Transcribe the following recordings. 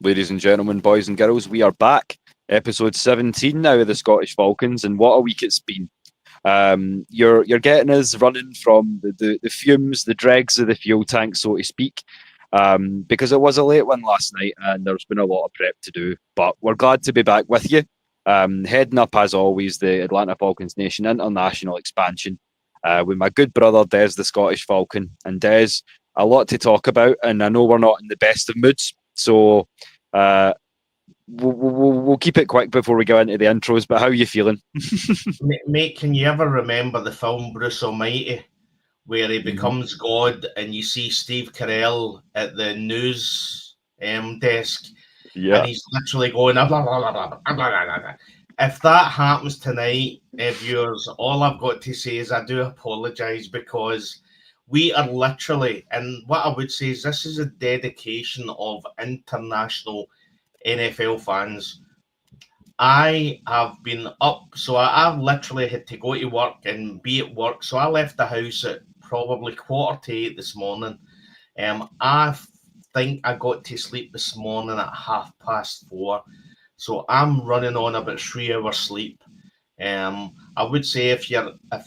Ladies and gentlemen, boys and girls, we are back. Episode 17 now of the Scottish Falcons, and what a week it's been. You're getting us running from the fumes, the dregs of the fuel tank, so to speak, because it was a late one last night and there's been a lot of prep to do. But we're glad to be back with you. Heading up, as always, the Atlanta Falcons Nation international expansion with my good brother Des, the Scottish Falcon. And Des, a lot to talk about, and I know we're not in the best of moods, so we'll keep it quick before we go into the intros. But how are you feeling? Mate, can you ever remember the film Bruce Almighty, where he becomes God and you see Steve Carell at the news desk, and he's literally going, blah, blah, blah, blah, blah, blah, blah, blah. If that happens tonight, viewers, all I've got to say is I do apologise, because we are literally, and what I would say is this is a dedication of international NFL fans. I have been up, so I've literally had to go to work and be at work. So I left the house at probably 7:45 this morning. I think I got to sleep this morning at 4:30. So I'm running on about 3 hours sleep. I would say if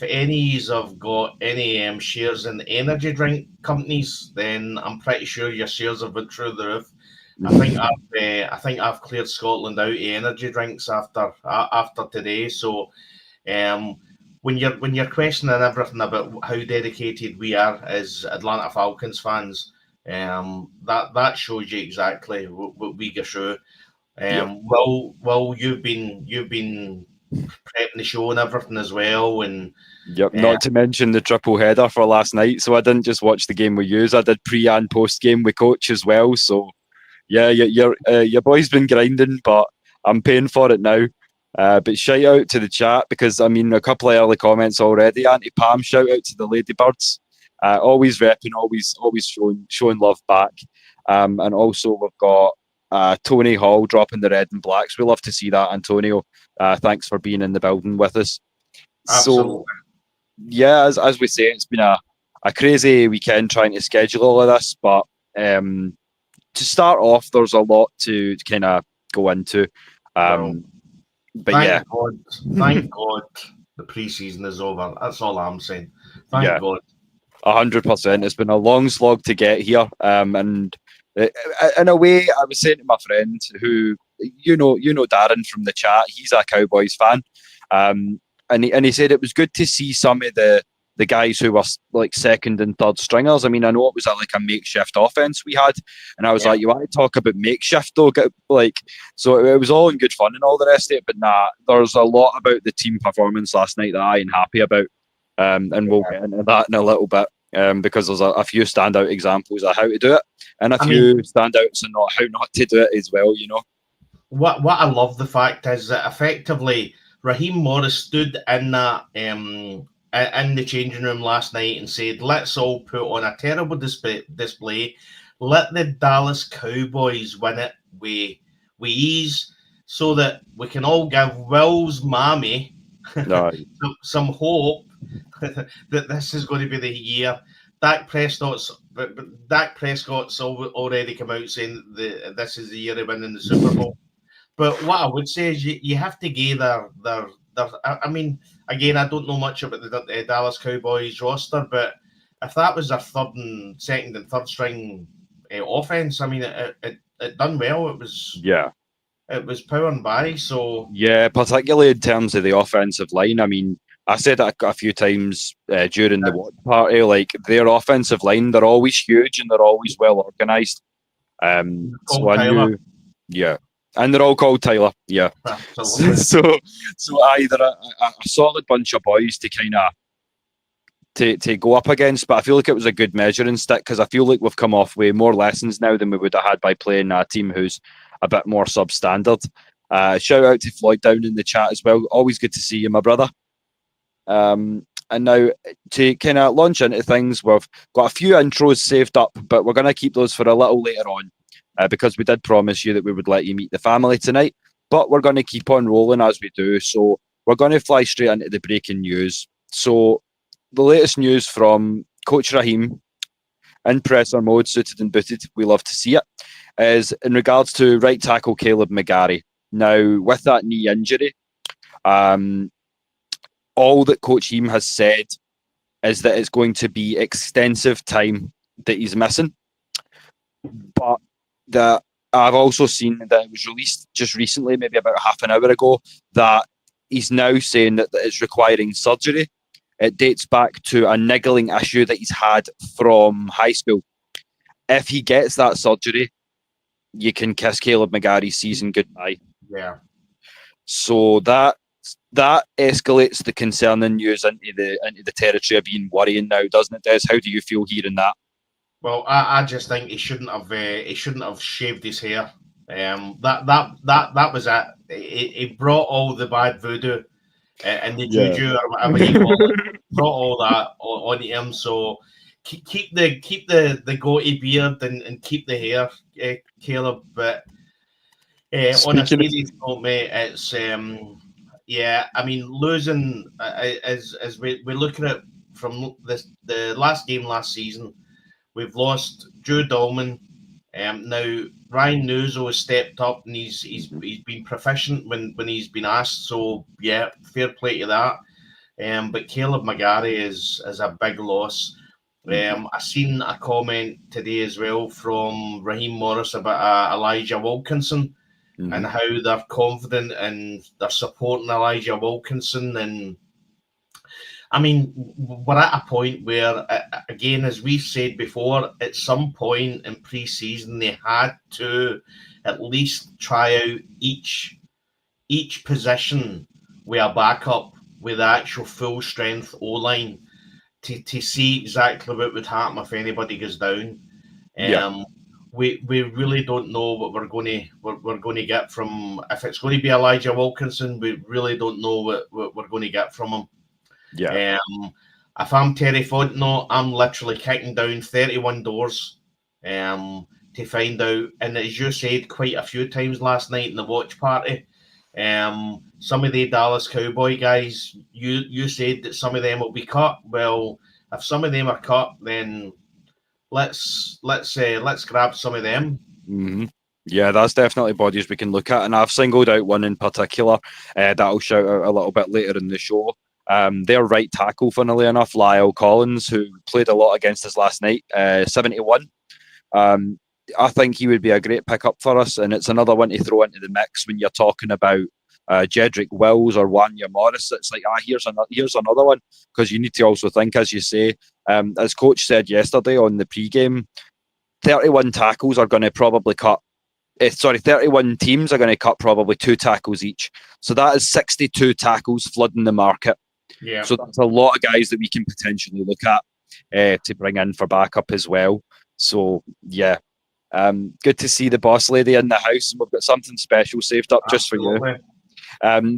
any have got any shares in the energy drink companies, then I'm pretty sure your shares have been through the roof. I think I've cleared Scotland out of energy drinks after today. So, when you're questioning everything about how dedicated we are as Atlanta Falcons fans, that shows you exactly what we go through. Well, you've been prepping the show and everything as well, and not to mention the triple header for last night. So I didn't just watch the game with you; I did pre and post game with Coach as well. So. Yeah, your boy's been grinding, but I'm paying for it now. But shout out to the chat, because I mean a couple of early comments already. Auntie Pam, shout out to the Ladybirds. Always repping, always showing love back. And also we've got Tony Hall dropping the red and blacks. We love to see that, Antonio. Thanks for being in the building with us. Absolutely. So yeah, as we say, it's been a crazy weekend trying to schedule all of this, but to start off, there's a lot to kind of go into. But thank God the preseason is over. That's all I'm saying. Thank God. 100%. It's been a long slog to get here. And in a way, I was saying to my friend who, you know Darren from the chat, he's a Cowboys fan. And he said it was good to see some of the guys who were like second and third stringers. I mean, I know it was like a makeshift offense we had, and I was like, you want to talk about makeshift though? So it was all in good fun and all the rest of it, but there's a lot about the team performance last night that I ain't happy about, and we'll get into that in a little bit, because there's a few standout examples of how to do it, and a few standouts and how not to do it as well, you know. What I love the fact is that effectively Raheem Morris stood in that in the changing room last night and said, let's all put on a terrible display. Let the Dallas Cowboys win it with ease, so that we can all give Will's mommy some hope that this is going to be the year. Dak Prescott's already come out saying that this is the year of winning the Super Bowl. But what I would say is you have to give their I mean, again, I don't know much about the Dallas Cowboys roster, but if that was their second and third string offense, I mean, it done well. It was powering by. So yeah, particularly in terms of the offensive line. I mean, I said that a few times during the watch party. Like, their offensive line, they're always huge and they're always well organized. So I knew, and they're all called Tyler, So either a solid bunch of boys to kind of to go up against, but I feel like it was a good measuring stick, because I feel like we've come off with more lessons now than we would have had by playing a team who's a bit more substandard. Shout out to Floyd down in the chat as well. Always good to see you, my brother. And now to kind of launch into things, we've got a few intros saved up, but we're going to keep those for a little later on. Because we did promise you that we would let you meet the family tonight, but we're going to keep on rolling as we do. So we're going to fly straight into the breaking news. So the latest news from Coach Raheem in presser mode, suited and booted. We love to see it. is in regards to right tackle Caleb McGarry. Now, with that knee injury, all that Coach Heem has said is that it's going to be extensive time that he's missing. But that I've also seen that it was released just recently, maybe about half an hour ago, that he's now saying that it's requiring surgery. It dates back to a niggling issue that he's had from high school. If he gets that surgery, you can kiss Caleb McGarry's season goodbye. Yeah. So that escalates the concerning news into the territory of being worrying now, doesn't it, Des? How do you feel hearing that? Well, I just think he shouldn't have shaved his hair. That was it. He brought all the bad voodoo and the juju or whatever you call it. Brought all that on him. So keep the goatee beard and keep the hair, Caleb. But on a serious note, mate, it's I mean, losing as we're looking at from the last game last season. We've lost Drew Dolman. Now Ryan Nuzzo has stepped up and he's been proficient when he's been asked. So yeah, fair play to that. But Caleb McGarry is a big loss. I seen a comment today as well from Raheem Morris about Elijah Wilkinson and how they're confident and they're supporting Elijah Wilkinson. And I mean, we're at a point where, again, as we've said before, at some point in pre-season, they had to at least try out each position with a backup with the actual full-strength O-line to see exactly what would happen if anybody goes down. We really don't know what we're going to get from, if it's going to be Elijah Wilkinson. We really don't know what we're going to get from him. If I'm Terry Fontenot, I'm literally kicking down 31 doors to find out. And as you said quite a few times last night in the watch party, some of the Dallas Cowboy guys, you said that some of them will be cut. Well, if some of them are cut, then let's grab some of them. Mm-hmm. Yeah, that's definitely bodies we can look at, and I've singled out one in particular that I'll shout out a little bit later in the show. Their right tackle, funnily enough, Lyle Collins, who played a lot against us last night, 71. I think he would be a great pickup for us, and it's another one to throw into the mix when you're talking about Jedrick Wills or Wanya Morris. It's like, here's another one, because you need to also think, as you say, as Coach said yesterday on the pre-game, 31 tackles are going to probably cut. 31 teams are going to cut probably 2 tackles each. So that is 62 tackles flooding the market. Yeah. So that's a lot of guys that we can potentially look at to bring in for backup as well. So yeah, good to see the boss lady in the house. We've got something special saved up just for you.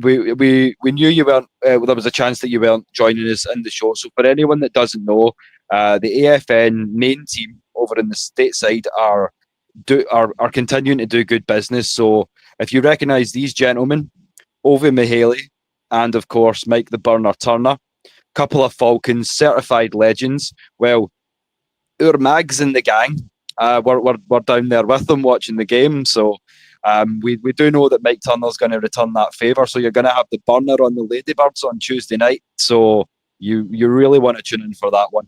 We knew you weren't. There was a chance that you weren't joining us in the show. So for anyone that doesn't know, the AFN main team over in the stateside are continuing to do good business. So if you recognise these gentlemen, Ovi Mihaly and of course Mike the Burner Turner, couple of Falcons certified legends. Well, our mags in the gang, we're down there with them watching the game. So we do know that Mike Turner's going to return that favour. So you're going to have the burner on the Ladybirds on Tuesday night. So you really want to tune in for that one.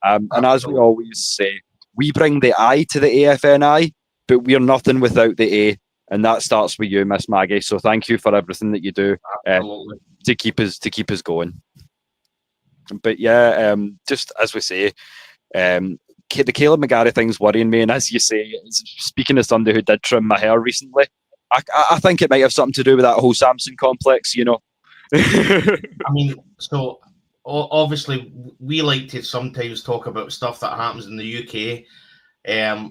And as we always say, we bring the I to the AFNI, but we're nothing without the A, and that starts with you, Miss Maggie. So thank you for everything that you do to keep us going. But yeah, just as we say, the Caleb McGarry thing's worrying me, and as you say, speaking as somebody who did trim my hair recently, I think it might have something to do with that whole Samson complex, you know. I mean, so obviously we like to sometimes talk about stuff that happens in the UK.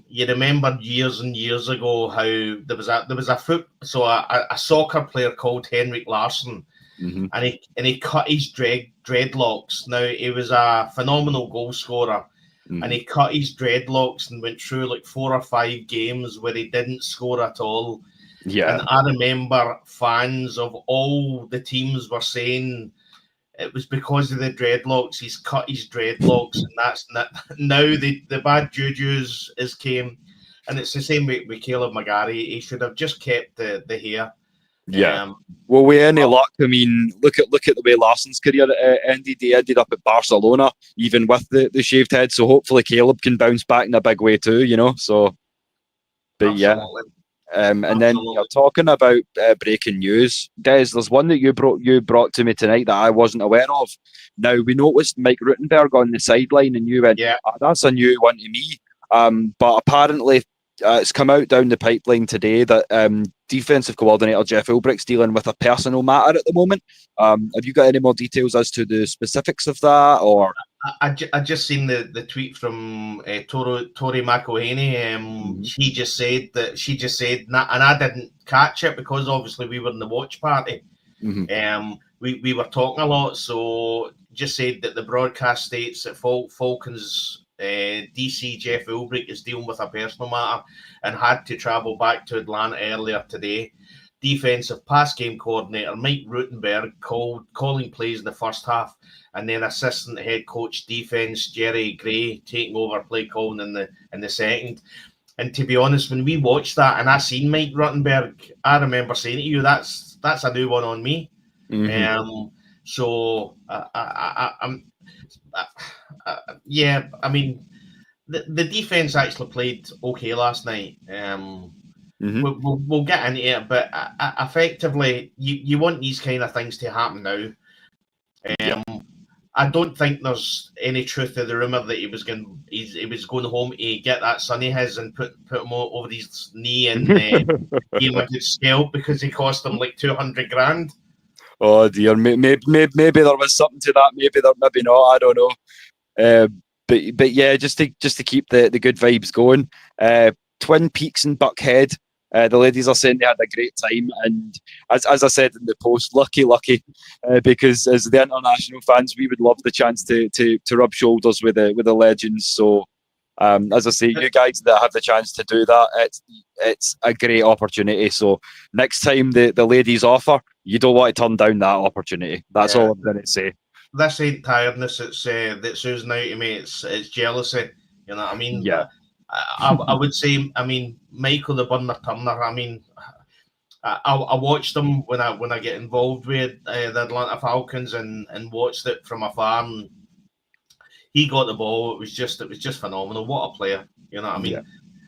You remember years and years ago how there was a soccer player called Henrik Larsson, and he cut his dreadlocks. Now he was a phenomenal goal scorer, and he cut his dreadlocks and went through like 4 or 5 games where he didn't score at all. Yeah, and I remember fans of all the teams were saying it was because of the dreadlocks. He's cut his dreadlocks, and that's not, now the bad juju's came. And it's the same with Caleb McGarry. He should have just kept the hair. Yeah. Well, with any luck, I mean, look at the way Larsson's career ended. He ended up at Barcelona, even with the shaved head. So hopefully Caleb can bounce back in a big way too, you know. So, but Absolutely. and then you're talking about breaking news. Des, there's one that you brought to me tonight that I wasn't aware of. Now, we noticed Mike Rutenberg on the sideline, and you went, yeah, that's a new one to me. But apparently, it's come out down the pipeline today that defensive coordinator Jeff Ulbricht's dealing with a personal matter at the moment. Have you got any more details as to the specifics of that, or? I just seen the tweet from Tori McElhaney. She just said, and I didn't catch it because obviously we were in the watch party. We were talking a lot, so just said that the broadcast states that Falcons DC Jeff Ulbricht is dealing with a personal matter and had to travel back to Atlanta earlier today. Defensive pass game coordinator Mike Rutenberg calling plays in the first half, and then assistant head coach defense Jerry Gray taking over play calling in the second. And to be honest, when we watched that and I seen Mike Rutenberg, I remember saying to you, that's a new one on me. So yeah, I mean, the defense actually played okay last night. We'll get into it, but effectively, you want these kind of things to happen now. I don't think there's any truth to the rumor that he was going home to get that son of his and put him over his knee and give him a good scalp because he cost him like $200,000. Oh dear, maybe there was something to that. Maybe not. I don't know. But yeah, just to keep the good vibes going. Twin Peaks and Buckhead. The ladies are saying they had a great time, and as I said in the post, lucky, because as the international fans, we would love the chance to rub shoulders with the legends. So, as I say, you guys that have the chance to do that, it's a great opportunity. So next time the ladies offer, you don't want to turn down that opportunity. That's all I'm going to say. This ain't tiredness. It's that's oozing out to me. It's jealousy. You know what I mean? Yeah. I would say, I mean, Michael the Burner Turner. I mean, I watched him when I get involved with the Atlanta Falcons and watched it from afar. And he got the ball. It was just phenomenal. What a player! You know what I mean?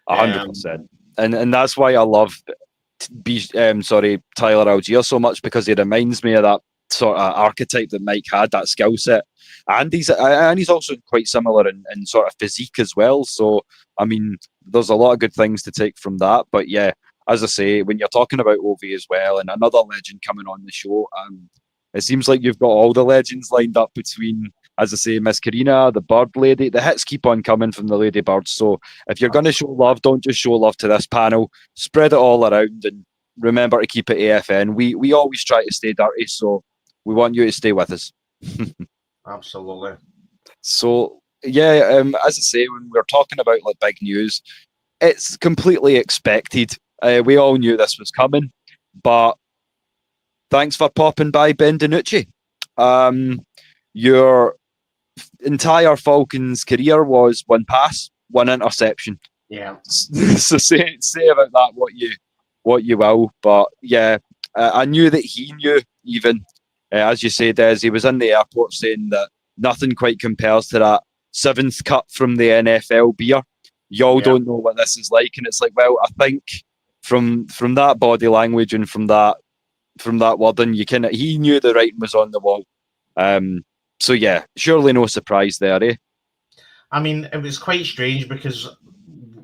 100%. And that's why I love Tyler Algier so much, because he reminds me of that sort of archetype that Mike had, that skill set, and he's also quite similar in sort of physique as well. So I mean, there's a lot of good things to take from that. But yeah, as I say, when you're talking about Ovi as well, and another legend coming on the show, it seems like you've got all the legends lined up between, as I say, Miss Karina, the Bird Lady. The hits keep on coming from the Lady Birds. So if you're going to show love, don't just show love to this panel. Spread it all around, and remember to keep it AFN. We always try to stay dirty, so we want you to stay with us. Absolutely. So yeah, as I say, when we're talking about like big news, it's completely expected. We all knew this was coming, but thanks for popping by, Ben DiNucci. Your entire Falcons career was one pass, one interception. Yeah. So say about that what you will, but yeah, I knew that he knew even. As you say, Des, he was in the airport saying that nothing quite compares to that 7th cut from the NFL beer. Y'all don't know what this is like, and it's like, well, I think from that body language and from that wording, he knew the writing was on the wall. So yeah, surely no surprise there, eh? I mean, it was quite strange because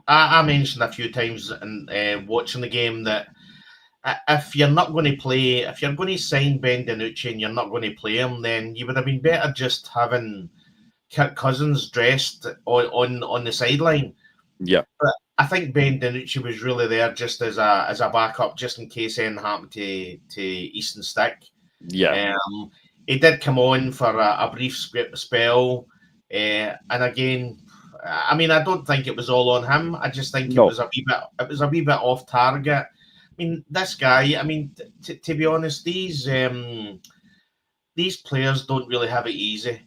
I mentioned a few times in watching the game that if you're not going to play, if you're going to sign Ben DiNucci and you're not going to play him, then you would have been better just having Kirk Cousins dressed on the sideline. Yeah. But I think Ben DiNucci was really there just as a backup, just in case anything happened to Easton Stick. Yeah. He did come on for a brief spell, and again, I mean, I don't think it was all on him. I just think it was a wee bit off target. I mean, this guy. I mean, to be honest, these players don't really have it easy.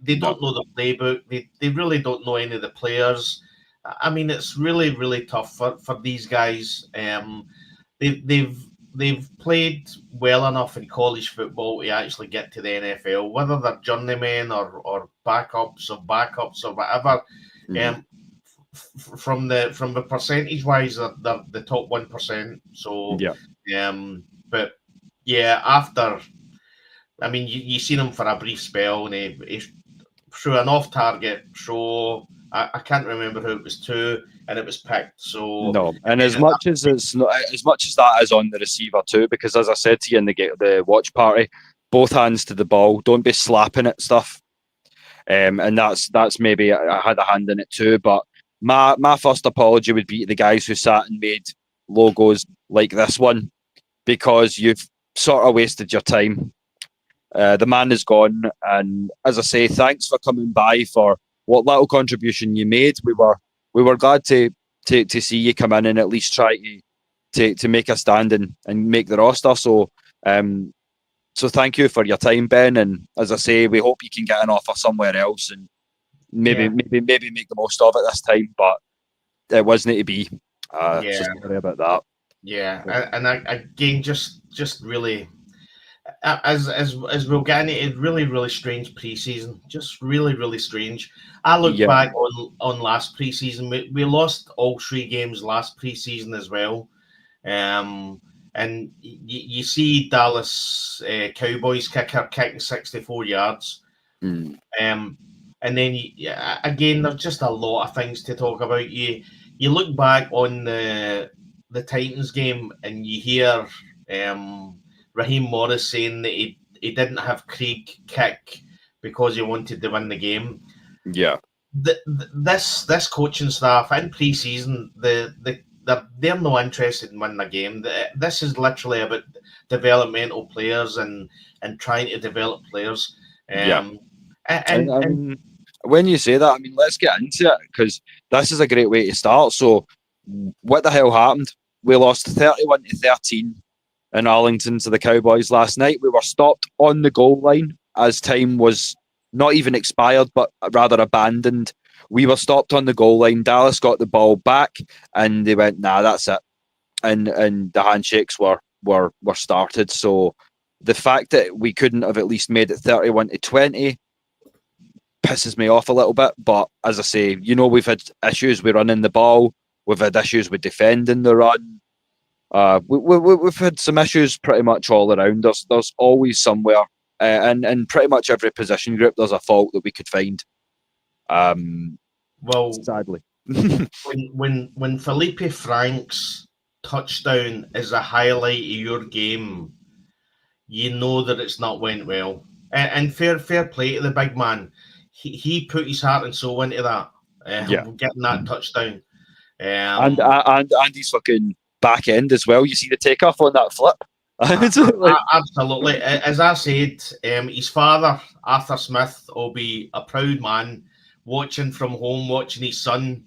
They don't know the playbook. They really don't know any of the players. I mean, it's really, really tough for these guys. They've played well enough in college football to actually get to the NFL, whether they're journeymen or backups or whatever. Mhm. From the percentage wise, they're the top 1%. So, Yeah. but yeah, after, I mean, you seen him for a brief spell, and he threw an off target throw. I can't remember who it was to, and it was picked. So No, and again, as much as it's not, as much as that is on the receiver too, because as I said to you in the watch party, both hands to the ball. Don't be slapping at stuff. And that's maybe I had a hand in it too. But my first apology would be to the guys who sat and made logos like this one, because you've sort of wasted your time. The man is gone, and as I say, thanks for coming by for what little contribution you made. We were glad to see you come in and at least try to make a stand and make the roster. Um, so thank you for your time, Ben. And as I say, we hope you can get an offer somewhere else and yeah, maybe make the most of it this time. But it wasn't to be. So yeah, sorry about that. yeah, and again, just really, as we'll get into it, really, really strange preseason. Just really, really strange. I look Yeah, back on last preseason. We lost all 3 games last preseason as well. And you see Dallas Cowboys kicker kicking 64 yards. mm, Um, and then again, there's just a lot of things to talk about. You look back on the Titans game and you hear Raheem Morris saying that he didn't have Craig kick because he wanted to win the game. yeah, This coaching staff in pre-season, they're no interested in winning a game. This is literally about developmental players and trying to develop players. yeah. And I And mean, when you say that, I mean, let's get into it because this is a great way to start. So, what the hell happened? We lost 31-13 in Arlington to the Cowboys last night. We were stopped on the goal line as time was not even expired, but rather abandoned. We were stopped on the goal line. Dallas got the ball back, and they went, "Nah, that's it." And the handshakes were started. So the fact that we couldn't have at least made it 31-20 pisses me off a little bit. But as I say, we've had issues with running the ball. We've had issues with defending the run. We've had some issues pretty much all around. There's always somewhere, and in pretty much every position group, there's a fault that we could find. well, Sadly, when Felipe Frank's touchdown is a highlight of your game, you know that it's not went well. And fair play to the big man. He put his heart and soul into that, yeah, getting that touchdown. and he's fucking back end as well. You see the takeoff on that flip. Absolutely. As I said, his father, Arthur Smith, will be a proud man watching from home, watching his son,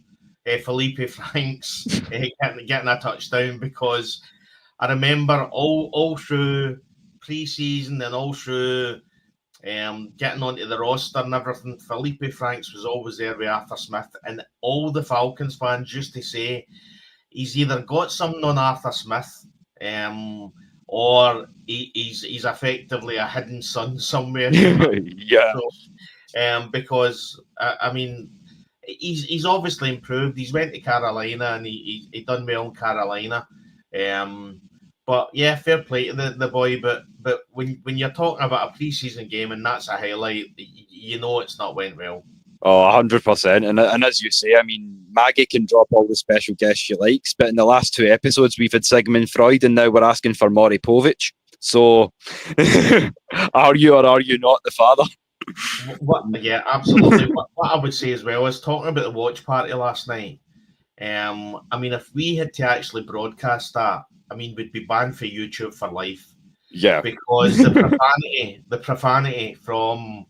Felipe Franks, getting a touchdown, because I remember all through pre-season and all through getting onto the roster and everything, Felipe Franks was always there with Arthur Smith, and all the Falcons fans used to say he's either got something on Arthur Smith, or he's effectively a hidden son somewhere. Yeah. So, because I mean, he's obviously improved. He's went to Carolina and he done well in Carolina. But yeah, fair play to the boy. But when you're talking about a preseason game and that's a highlight, you know it's not went well. Oh, 100%. And as you say, I mean, Maggie can drop all the special guests she likes, but in the last 2 episodes, we've had Sigmund Freud, and now we're asking for Maury Povich. So, are you or are you not the father? Yeah, absolutely. what I would say as well is, talking about the watch party last night. I mean, if we had to actually broadcast that, I mean, we'd be banned for YouTube for life. Yeah. Because the profanity from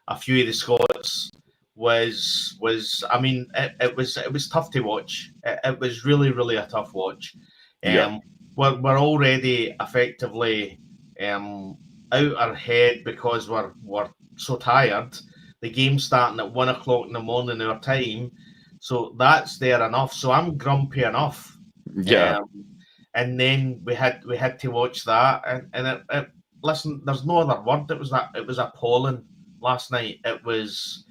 a few of the Scots was I mean, it was tough to watch. It was really, really a tough watch. Yeah. We're already effectively out our head because we're so tired. The game's starting at 1 o'clock in the morning our time. So that's there enough. So I'm grumpy enough. Yeah. And then we had to watch that, and it listen, there's no other word. It was appalling last night. It was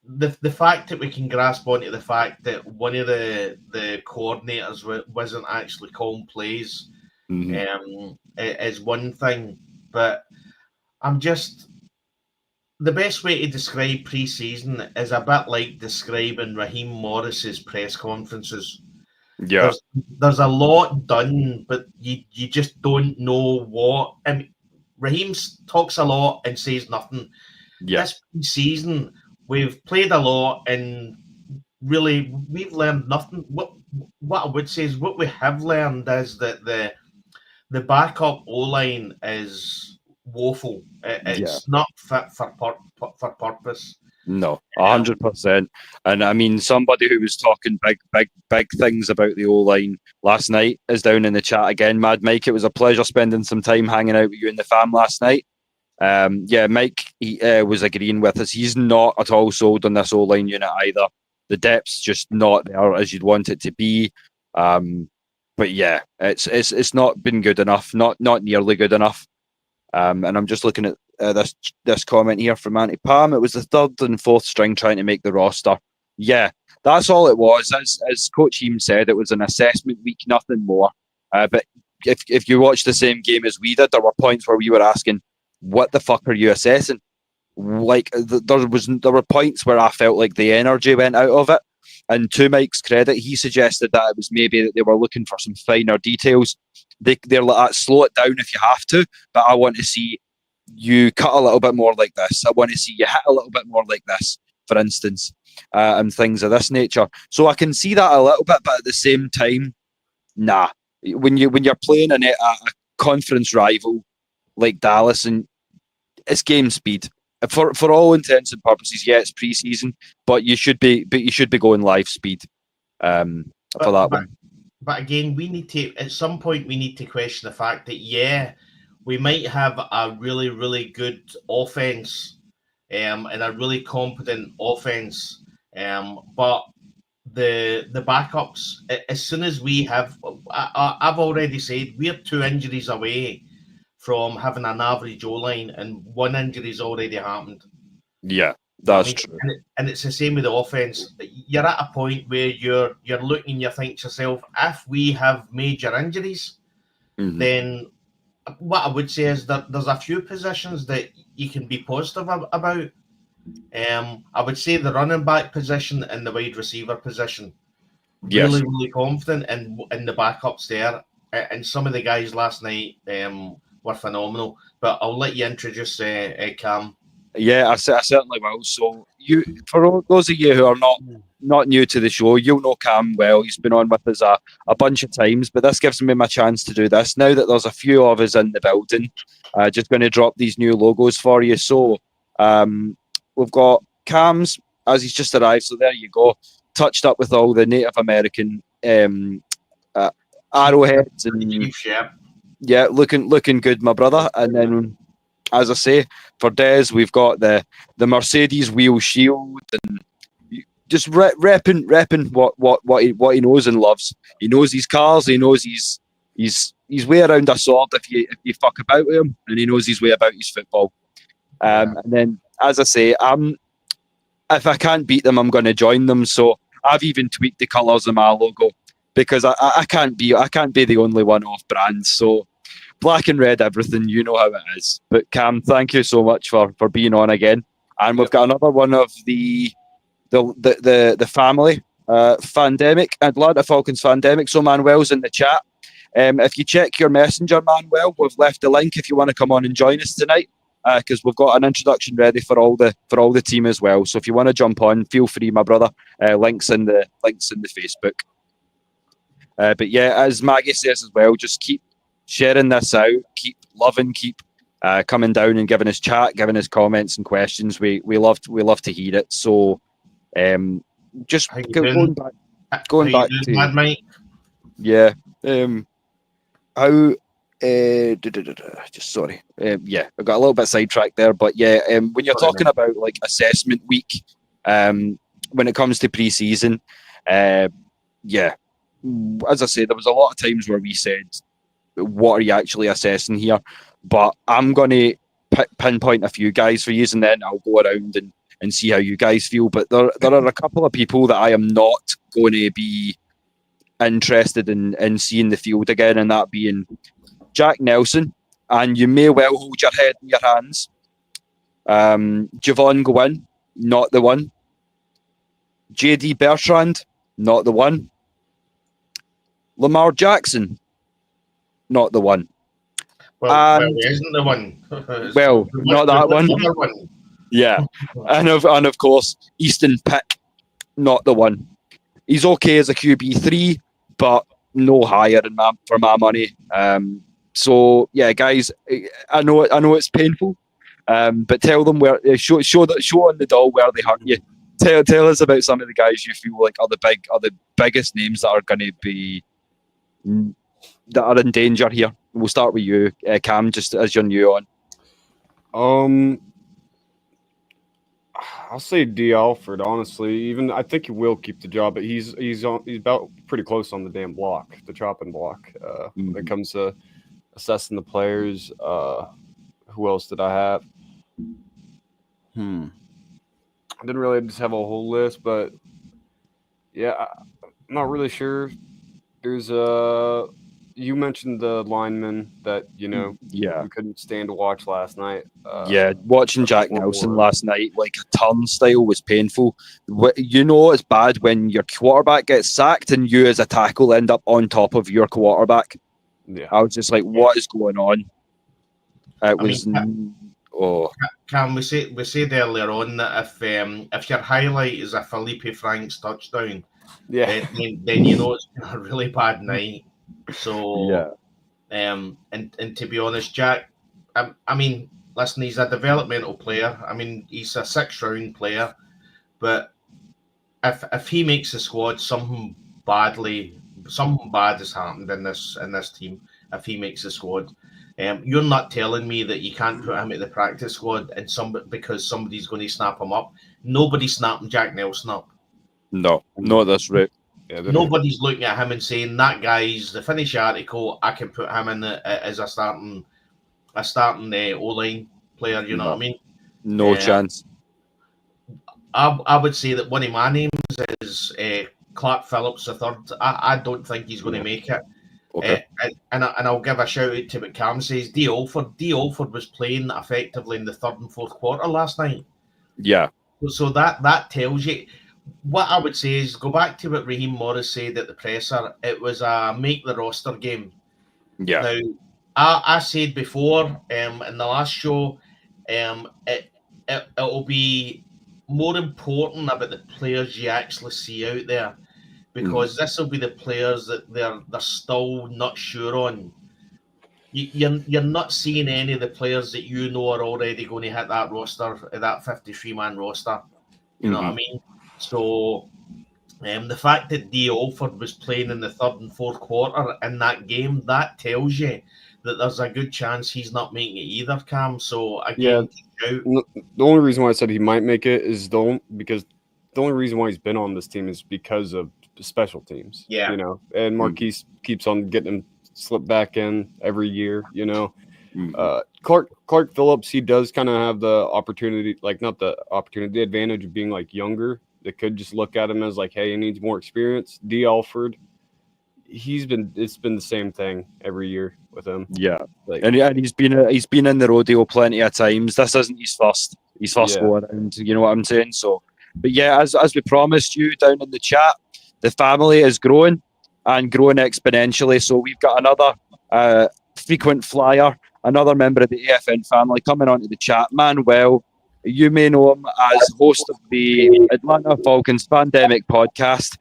the fact that we can grasp onto the fact that one of the coordinators wasn't actually calling plays is one thing, but I'm just, the best way to describe pre-season is a bit like describing Raheem Morris's press conferences. Yeah. There's a lot done, but you just don't know what. I mean, Raheem talks a lot and says nothing. Yeah. This season, we've played a lot and really we've learned nothing. What I would say is what we have learned is that the backup O-line is woeful. It's not fit for purpose. No, 100%. And I mean, somebody who was talking big things about the O-line last night is down in the chat again. Mad Mike, it was a pleasure spending some time hanging out with you and the fam last night. Mike he, was agreeing with us. He's not at all sold on this O-line unit either. The depth's just not there as you'd want it to be. But yeah, it's not been good enough. Not nearly good enough. And I'm just looking at this comment here from Auntie Pam. It was the third and fourth string trying to make the roster. Yeah, that's all it was. As Coach Heem said, it was an assessment week, nothing more. But if you watched the same game as we did, there were points where we were asking, what the fuck are you assessing? Like there were points where I felt like the energy went out of it. And to Mike's credit, he suggested that it was maybe that they were looking for some finer details. They're like, slow it down if you have to, but I want to see you cut a little bit more like this. I want to see you hit a little bit more like this, for instance, and things of this nature. So I can see that a little bit, but at the same time, nah. When you're playing a conference rival like Dallas, and it's game speed. For all intents and purposes, yeah, it's preseason, but you should be going live speed for that one. But again, we need to, at some point, we need to question the fact that, yeah, we might have a really, really good offense and a really competent offense, but the backups, as soon as we have, I've already said, we're 2 injuries away from having an average O-line, and 1 injury's already happened. Yeah, that's true. And it's the same with the offense. You're at a point where you're looking, you think to yourself, if we have major injuries, then what I would say is that there's a few positions that you can be positive about. I would say the running back position and the wide receiver position. Really, really confident in the backups there. And some of the guys last night were phenomenal. But I'll let you introduce Cam. Yeah, I certainly will. So, for those of you who are not new to the show, you'll know Cam well. He's been on with us a bunch of times, but this gives me my chance to do this. Now that there's a few of us in the building, just going to drop these new logos for you. So, we've got Cam's, as he's just arrived, so there you go. Touched up with all the Native American arrowheads. And yeah, looking good, my brother. And then, as I say, for Des, we've got the Mercedes wheel shield, and just repping what he knows and loves. He knows his cars. He knows his way around a sword if you fuck about with him, and he knows his way about his football. And then, as I say, if I can't beat them, I'm going to join them. So I've even tweaked the colours of my logo because I can't be the only one off brand. So black and red, everything, you know how it is. But Cam, thank you so much for being on again. And we've got another one of the family, Fandemic, Atlanta Falcons Fandemic. So Manuel's in the chat. If you check your messenger, Manuel, we've left the link if you want to come on and join us tonight, because we've got an introduction ready for all the team as well. So if you want to jump on, feel free, my brother. Links in the Facebook. But yeah, as Maggie says as well, just keep sharing this out, keep loving, keep coming down and giving us chat, giving us comments and questions. We love to hear it. So just going back to Mad Mike? Yeah. How just sorry. Yeah, I got a little bit sidetracked there, but yeah, when you're talking about like assessment week, when it comes to pre-season, yeah, as I said, there was a lot of times where we said, what are you actually assessing here? But I'm going to pinpoint a few guys for you, and then I'll go around and see how you guys feel. But there are a couple of people that I am not going to be interested in seeing the field again, and that being Jack Nelson. And you may well hold your head in your hands. Javon Gwynn, not the one. JD Bertrand, not the one. Lamar Jackson, not the one. Well, isn't the one? Well, not that one. Yeah, and of course, Easton Pick, not the one. He's okay as a QB3, but no higher for my money. So yeah, guys, I know it's painful, but tell them where show on the DAL where they hurt you. Tell us about some of the guys you feel like are the biggest names that are going to be that are in danger here. We'll start with you, Cam, just as you're new on. I'll say DAL, honestly. Even I think he will keep the job, but he's about pretty close on the damn block, the chopping block. When it comes to assessing the players. Who else did I have? I didn't really just have a whole list, but yeah, I'm not really sure. There's you mentioned the lineman that we couldn't stand to watch last night. Watching Jack Nelson last night, like a turnstile was painful. It's bad when your quarterback gets sacked and you as a tackle end up on top of your quarterback. Yeah, I was just like, what is going on? Cam, we said earlier on that if your highlight is a Felipe Franks touchdown, then you know it's been a really bad night. So, and to be honest, Jack, I mean, listen, he's a developmental player. I mean, he's a 6th round player, but if he makes the squad, something bad has happened in this team. If he makes the squad, you're not telling me that you can't put him at the practice squad because somebody's going to snap him up. Nobody's snapping Jack Nelson up. No, that's right. Yeah, nobody's looking at him and saying that guy's the finish article. I can put him in as a starting O-line player. You know what I mean? No chance. I would say that one of my names is Clark Phillips the third. I don't think he's going to make it. Okay. And I'll give a shout out to what Cam says. D. Alford was playing effectively in the 3rd and 4th quarter last night. Yeah. So that tells you. What I would say is go back to what Raheem Morris said at the presser. It was a make the roster game. Yeah. Now, I said before in the last show, it'll be more important about the players you actually see out there, because this will be the players that they're still not sure on. You're not seeing any of the players that you know are already going to hit that roster, that 53-man roster. You know what I mean? So the fact that D. Alford was playing in the 3rd and 4th quarter in that game, that tells you that there's a good chance he's not making it either, Cam. So again, the only reason why I said he might make it is because the only reason why he's been on this team is because of special teams. Yeah. And Marquise keeps on getting him slipped back in every year. Clark Phillips, he does kind of have the opportunity, the advantage of being like younger. They could just look at him as like, hey, he needs more experience. D. Alford, it's been the same thing every year with him. Yeah, and he's been in the rodeo plenty of times. This isn't his first go around. You know what I'm saying? So, but yeah, as we promised you down in the chat, the family is growing and growing exponentially. So we've got another frequent flyer, another member of the AFN family coming onto the chat. Manuel, you may know him as host of the Atlanta Falcons Pandemic podcast.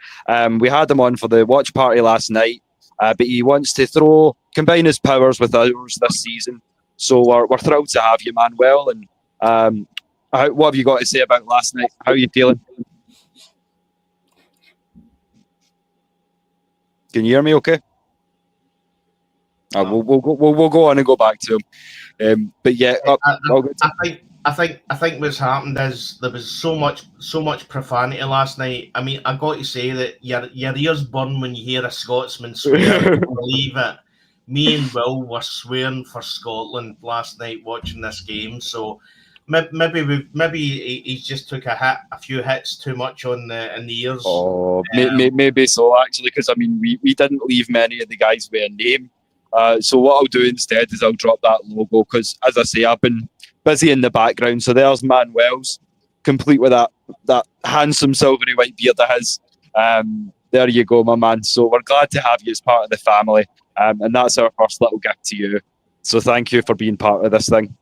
We had him on for the watch party last night, but he wants to combine his powers with ours this season. So we're thrilled to have you, Manuel. And what have you got to say about last night? How are you feeling? Can you hear me okay? We'll go on and go back to him. But yeah, I think what's happened is there was so much profanity last night. I mean, I got to say that your ears burn when you hear a Scotsman swear. I can't believe it. Me and Will were swearing for Scotland last night watching this game. So maybe he just took a few hits too much in the ears. Oh, maybe so actually, because I mean we didn't leave many of the guys with a name. So what I'll do instead is I'll drop that logo because, as I say, I've been busy in the background. So there's Manuel's, complete with that handsome silvery white beard of his. There you go, my man. So we're glad to have you as part of the family, and that's our first little gift to you. So thank you for being part of this thing.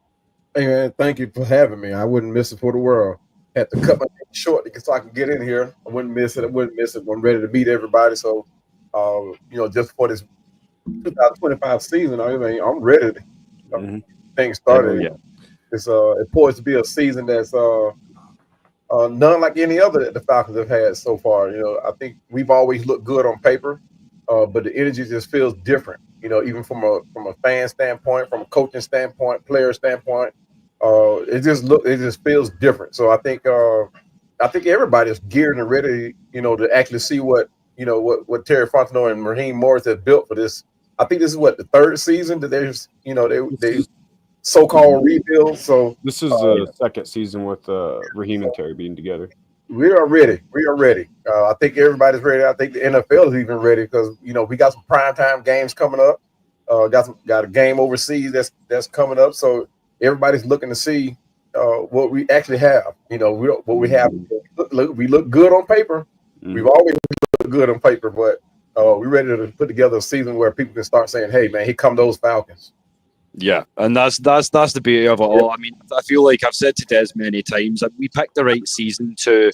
Hey man, thank you for having me. I wouldn't miss it for the world. Had to cut my name short so I can get in here. I wouldn't miss it. I'm ready to meet everybody. So, just for this 2025 season, I mean, I'm ready to things started. Yeah. It's poised to be a season that's none like any other that the Falcons have had so far. I think we've always looked good on paper, but the energy just feels different. Even from a fan standpoint, from a coaching standpoint, player standpoint, it just feels different. So I think everybody's geared and ready, to actually see what Terry Fontenot and Raheem Morris have built for this. I think this is the third season that they so-called rebuild. So this is the second season with Raheem and Terry being together. We are ready. I think everybody's ready. I think the NFL is even ready because we got some primetime games coming up. Got a game overseas that's coming up. So everybody's looking to see what we actually have. What we have. We look good on paper. We've always looked good on paper, but we're ready to put together a season where people can start saying, "Hey, man, here come those Falcons." Yeah, and that's the beauty of it all. I mean, I feel like I've said to Des many times that we picked the right season to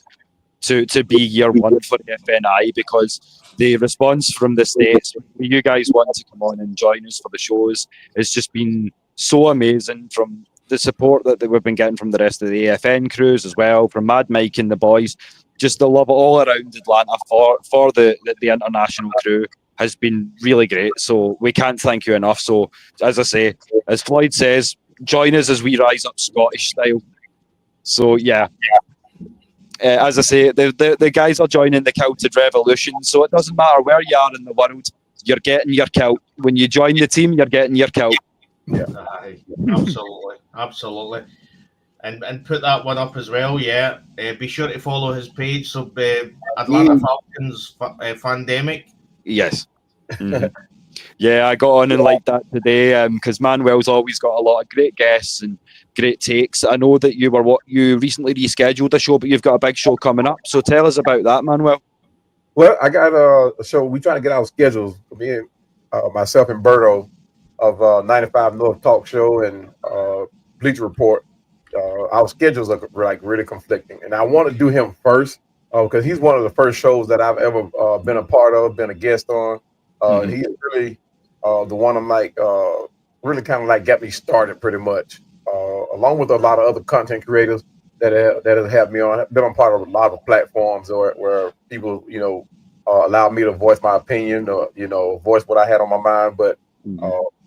be year one for the AFNI because the response from the States, you guys want to come on and join us for the shows, has just been so amazing, from the support that we've been getting from the rest of the AFN crews as well, from Mad Mike and the boys. Just the love all around Atlanta for the international crew has been really great. So we can't thank you enough. So as I say, as Floyd says, join us as we rise up Scottish style. So yeah. As I say, the guys are joining the Kilted Revolution, so it doesn't matter where you are in the world, you're getting your kilt. When you join the team, you're getting your kilt. Yeah, absolutely. And put that one up as well, yeah. Be sure to follow his page, so Atlanta Falcons Fandemic. Yes. Mm-hmm. Yeah, I got on and liked that today because Manuel's always got a lot of great guests and great takes. I know that you recently rescheduled a show, but you've got a big show coming up. So tell us about that, Manuel. Well, I got a show. We trying to get our schedules. Me and myself and Berto of 95 North Talk Show and Bleacher Report. Our schedules are really conflicting, and I want to do him first because he's one of the first shows that I've ever been a part of, been a guest on. He's really the one I'm really kind of got me started pretty much, along with a lot of other content creators that have had me on. I've been on part of a lot of platforms where people, allow me to voice my opinion or, voice what I had on my mind. But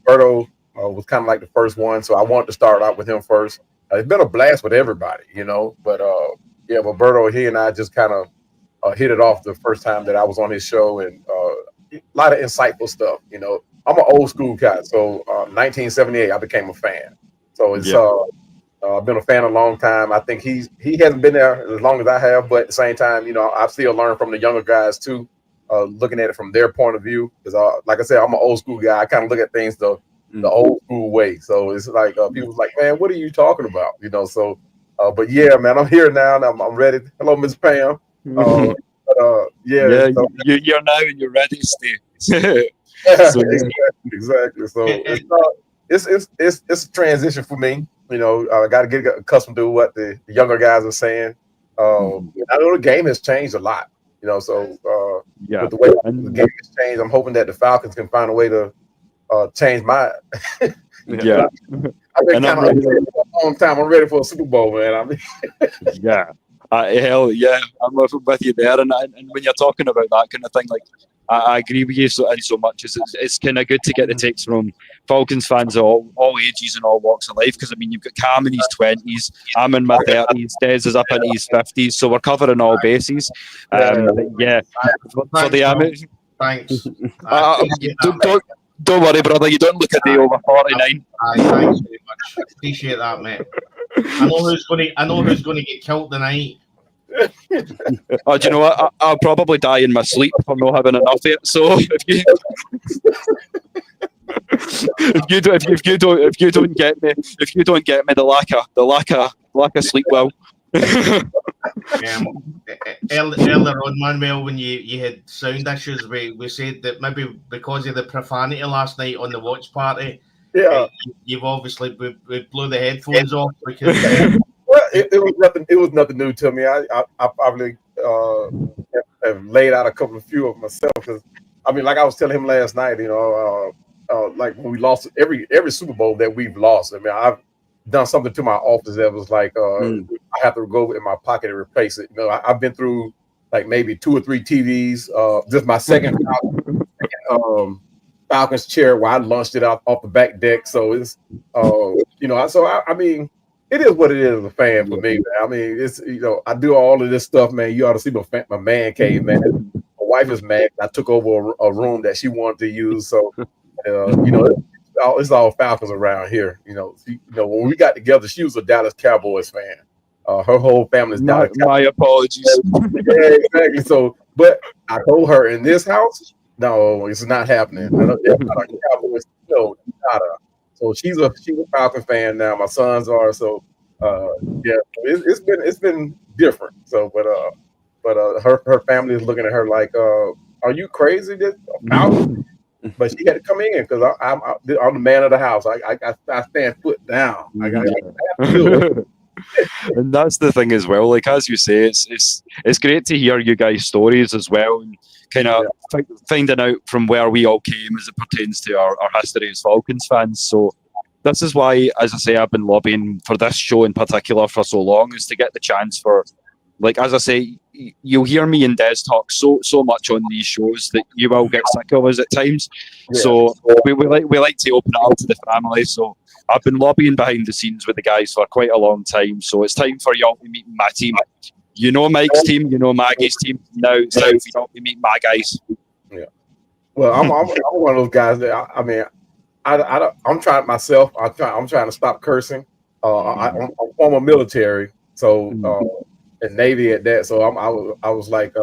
Berto was kind of like the first one. So I wanted to start out with him first. It's been a blast with everybody, but Berto, he and I just kind of hit it off the first time that I was on his show, and a lot of insightful stuff. I'm an old school guy, so 1978 I became a fan. So it's I've been a fan a long time. I think he hasn't been there as long as I have, but at the same time, I still learn from the younger guys too, looking at it from their point of view. Because like I said, I'm an old school guy. I kind of look at things the old school way. So it's like people's like, man, what are you talking about? So, but yeah, man, I'm here now, and I'm ready. Hello, Miss Pam. So, you're now and you're ready to stay. So, exactly. So it's a transition for me. I got to get accustomed to what the younger guys are saying. I know the game has changed a lot. With the way the game has changed, I'm hoping that the Falcons can find a way to change my. I've been kind of ready for a long time. I'm ready for a Super Bowl, man. Hell yeah, I'm with you there. And when you're talking about that kind of thing, like I agree with you so much. It's kind of good to get the takes from Falcons fans of all ages and all walks of life. Because I mean, you've got Cam in his 20s, I'm in my 30s, Des is up into his 50s, so we're covering all bases. Yeah, for the amateur. Thanks. Don't worry, brother. You don't look a day over 49. Thanks very much. Appreciate that, mate. I know who's going to get killed tonight. Oh, do you know what? I'll probably die in my sleep for not having enough of it. So if you don't get me, the lack of sleep will. Earlier on, Manuel, when you had sound issues, we said that maybe because of the profanity last night on the watch party, you've obviously we blew the headphones off because. Well, it was nothing new to me. I probably have laid out a few of myself because I mean, like I was telling him last night, like when we lost every Super Bowl that we've lost. I mean, I've done something to my office that was like I have to go in my pocket and replace it. I've been through like maybe 2 or 3 TVs. This is my second Falcons chair where I launched it off the back deck. So it's I mean. It is what it is as a fan for me, man. I mean, it's I do all of this stuff, man. You ought to see my man cave, man. My wife is mad. I took over a room that she wanted to use, so it's all Falcons around here. When we got together, she was a Dallas Cowboys fan. Her whole family's Dallas Cowboys. My apologies. Yeah, exactly. So, but I told her in this house, no, it's not happening. Not a Cowboys. No, not a. So she's a Falcon fan now. My sons are. So it's been different. So but her family is looking at her like, are you crazy? But she had to come in because I'm the man of the house. I stand foot down. I got to do it. And that's the thing as well. Like as you say, it's great to hear you guys' stories as well, and kind of finding out from where we all came as it pertains to our history as Falcons fans. So this is why, as I say, I've been lobbying for this show in particular for so long, is to get the chance for, like as I say, you'll hear me and Des talk so much on these shows that you will get sick of us at times. Yeah. So we like to open it up to the family. So I've been lobbying behind the scenes with the guys for quite a long time. So it's time for y'all to meet my team. You know Mike's team, you know Maggie's team. Now it's time for y'all to meet my guys. Yeah. Well, I'm one of those guys that I mean, I'm trying myself. I'm trying to stop cursing. I'm former military, so and Navy at that. So I was like,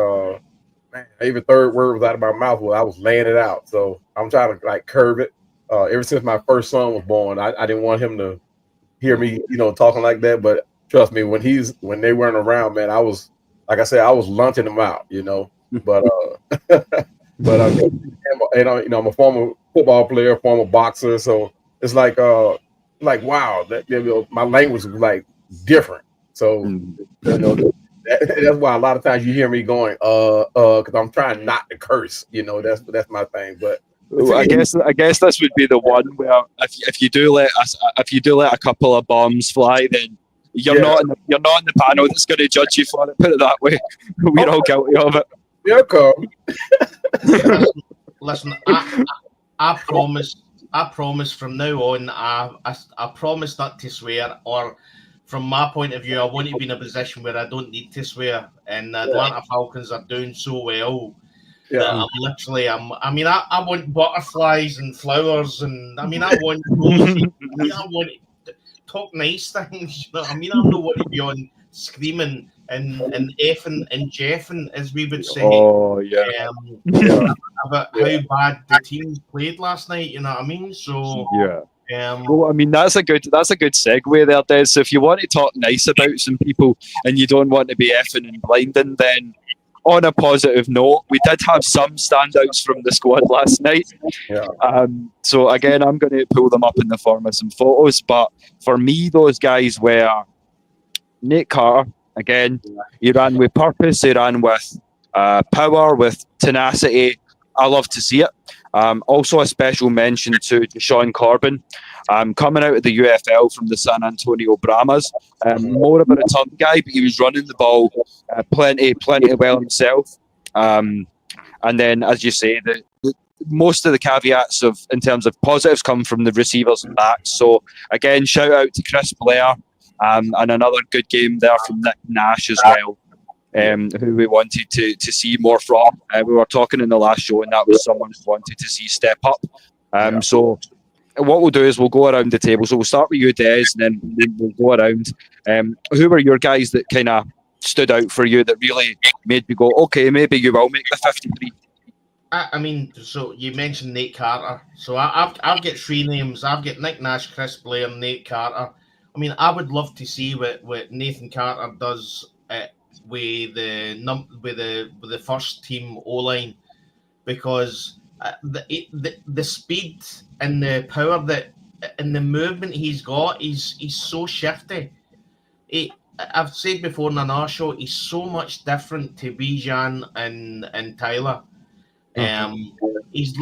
man, every third word was out of my mouth. Well, I was laying it out. So I'm trying to like curb it. Ever since my first son was born, I didn't want him to hear me, talking like that. But trust me, when they weren't around, man, I was, like I said, I was lunching them out, But I'm a former football player, former boxer, so it's like wow, that my language was like different. So that's why a lot of times you hear me going because I'm trying not to curse. That's my thing, but. I guess this would be the one where if you do let a couple of bombs fly, then you're not in the panel that's going to judge you for it. Put it that way. We're all guilty of it. Yeah, come. Listen, I promise from now on. I promise not to swear. Or from my point of view, I want to be in a position where I don't need to swear. And the Atlanta Falcons are doing so well. Yeah, I want butterflies and flowers, and I want to talk nice things. I don't want to be on screaming and effing and jeffing, as we would say. Oh yeah. About how bad the teams played last night. You know what I mean? So yeah. Well, that's a good segue there, Des. So if you want to talk nice about some people and you don't want to be effing and blinding, then. On a positive note, we did have some standouts from the squad last night. Yeah. So again, I'm going to pull them up in the form of some photos. But for me, those guys were Nate Carter. Again, he ran with purpose. He ran with power, with tenacity. I love to see it. Also a special mention to Sean Corbin, coming out of the UFL from the San Antonio Brahmas. More of a return guy, but he was running the ball plenty well himself. And then, as you say, most of the caveats in terms of positives come from the receivers and backs. So again, shout out to Chris Blair, and another good game there from Nick Nash as well. Who we wanted to see more from. We were talking in the last show, and that was someone who wanted to see step up. So what we'll do is we'll go around the table. So we'll start with you, Des, and then we'll go around. Who were your guys that kind of stood out for you that really made you go, okay, maybe you will make the 53? I mean, so you mentioned Nate Carter. So I've got three names. I've got Nick Nash, Chris Blair, and Nate Carter. I mean, I would love to see what Nathan Carter does with the first team O-line, because the speed and the power and the movement he's got, he's so shifty. I've said before in another show, he's so much different to Bijan and Tyler. He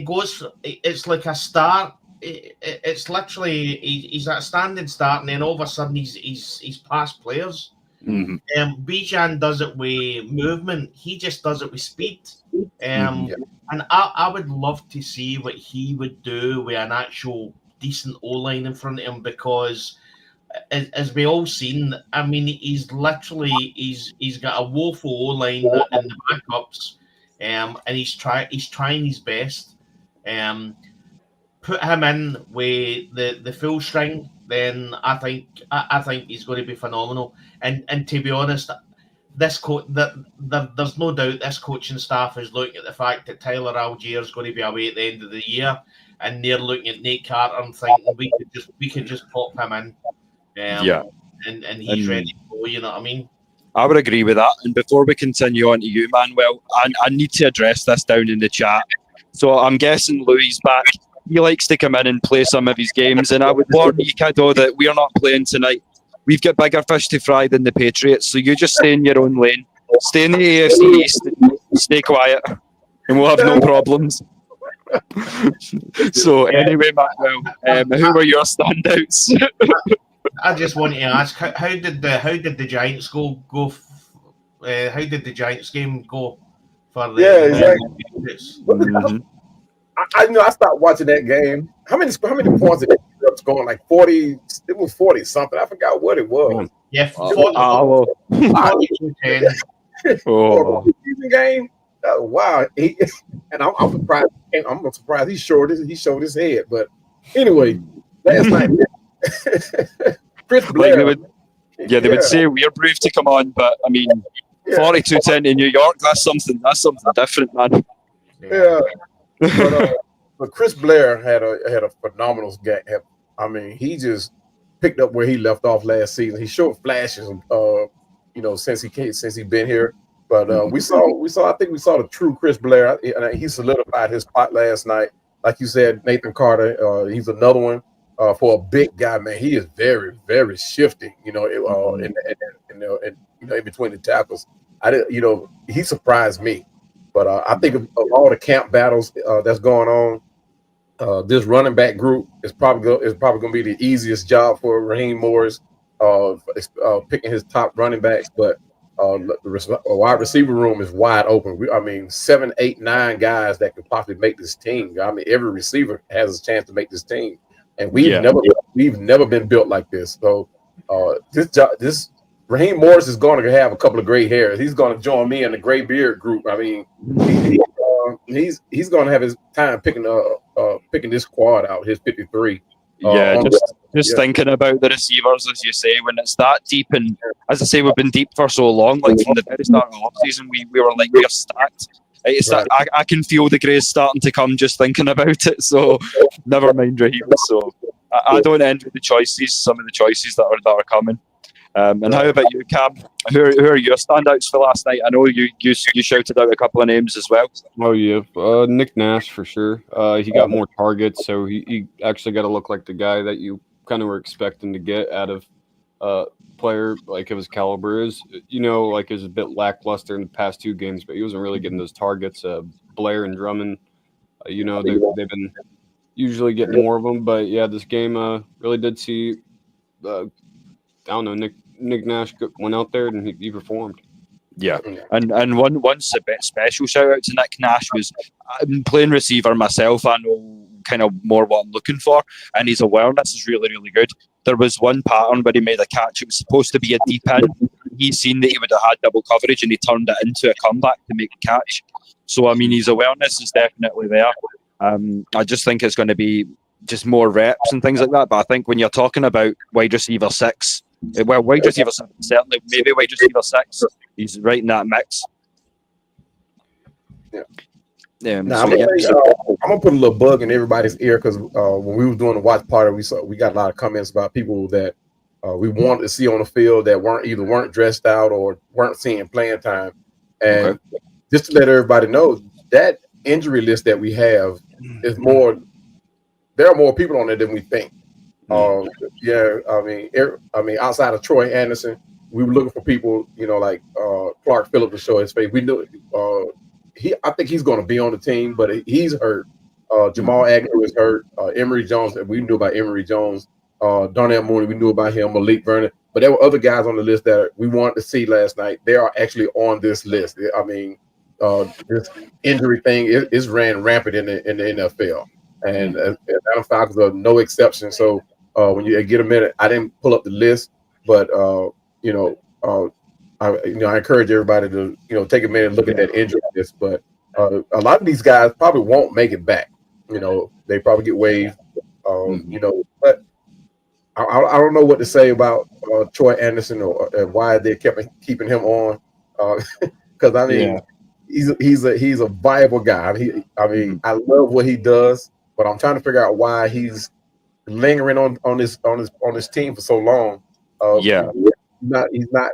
goes. It's like a start. It's literally he's at a standing start, and then all of a sudden he's past players. Bijan does it with movement. He just does it with speed. And I would love to see what he would do with an actual decent O-line in front of him, because as we all seen, I mean, he's got a woeful O-line in the backups, and he's trying his best. Put him in with the full string, then I think he's going to be phenomenal. And to be honest, there's no doubt this coaching staff is looking at the fact that Tyler Algier is going to be away at the end of the year, and they're looking at Nate Carter and thinking we could just pop him in, and he's ready to go. You know what I mean? I would agree with that. And before we continue on to you, Manuel, I need to address this down in the chat. So I'm guessing Louis back. He likes to come in and play some of his games, and I would warn you, Kiddo, that we are not playing tonight. We've got bigger fish to fry than the Patriots, so you just stay in your own lane. Stay in the AFC East, stay quiet, and we'll have no problems. So anyway, Manuel, who were your standouts? I just wanted to ask, how did the Giants go? How did the Giants game go for the exactly. I stopped watching that game. How many points did it end up scoring? Like 40. It was 40 something. I forgot what it was. Yeah, 40. 10. Season game. Wow. And I'm surprised. I'm surprised he showed his head. But anyway, last night, Chris Blair. They would say we're brave to come on, but I mean, 42-10 in New York. That's something different, man. Yeah. But Chris Blair had a phenomenal game. I mean, he just picked up where he left off last season. He showed flashes, since he's been here. But we saw the true Chris Blair. He solidified his spot last night. Like you said, Nathan Carter. He's another one for a big guy, man. He is very, very shifty. In between the tackles. He surprised me. But I think of all the camp battles that's going on, this running back group is probably going to be the easiest job for Raheem Morris, picking his top running backs. But the wide receiver room is wide open. 7, 8, 9 guys that could possibly make this team. I mean, every receiver has a chance to make this team, and we've never been built like this. So this Raheem Morris is going to have a couple of gray hairs. He's going to join me in the gray beard group. I mean, he's going to have his time picking this squad out, his 53. Just thinking about the receivers, as you say, when it's that deep, and as I say, we've been deep for so long. Like from the very start of the offseason, we were like, we're stacked. I can feel the grays starting to come just thinking about it. So never mind Raheem. So I don't envy some of the choices that are coming. And how about you, Cam? Who are your standouts for last night? I know you shouted out a couple of names as well. Oh, yeah. Nick Nash, for sure. He got more targets, so he actually got to look like the guy that you kind of were expecting to get out of a player like of his caliber is. Like, is a bit lackluster in the past 2 games, but he wasn't really getting those targets. Blair and Drummond They've been usually getting more of them, but yeah, this game really did see. I don't know. Nick Nash went out there and he performed. Yeah, and one special shout out to Nick Nash was playing receiver myself. I know kind of more what I'm looking for, and his awareness is really, really good. There was one pattern where he made a catch. It was supposed to be a deep in. He's seen that he would have had double coverage, and he turned it into a comeback to make the catch. So, I mean, his awareness is definitely there. I just think it's going to be just more reps and things like that. But I think when you're talking about wide receiver 6, well, wide receiver 7, certainly, maybe wide receiver 6, he's right in that mix. Yeah. Now, I'm gonna put a little bug in everybody's ear because when we were doing the watch party, we got a lot of comments about people that we wanted to see on the field that weren't dressed out or weren't seeing playing time. And just to let everybody know, that injury list that we have is more. There are more people on there than we think. I mean, outside of Troy Anderson, we were looking for people, like Clark Phillips to show his face. We knew I think he's going to be on the team, but he's hurt. Jamal Agnew is hurt. Emory Jones, we knew about Emory Jones. Darnell Mooney, we knew about him. Malik Vernon, but there were other guys on the list that we wanted to see last night. They are actually on this list. I mean, this injury thing is ran rampant in the NFL, and Atlanta Falcons are no exception. So when you get a minute, I didn't pull up the list, but I encourage everybody to take a minute and look at that injury list. But a lot of these guys probably won't make it back. They probably get waived. But I don't know what to say about Troy Anderson or why they kept keeping him on. Because I mean, he's a viable guy. I love what he does, but I'm trying to figure out why he's lingering on this team for so long. He's not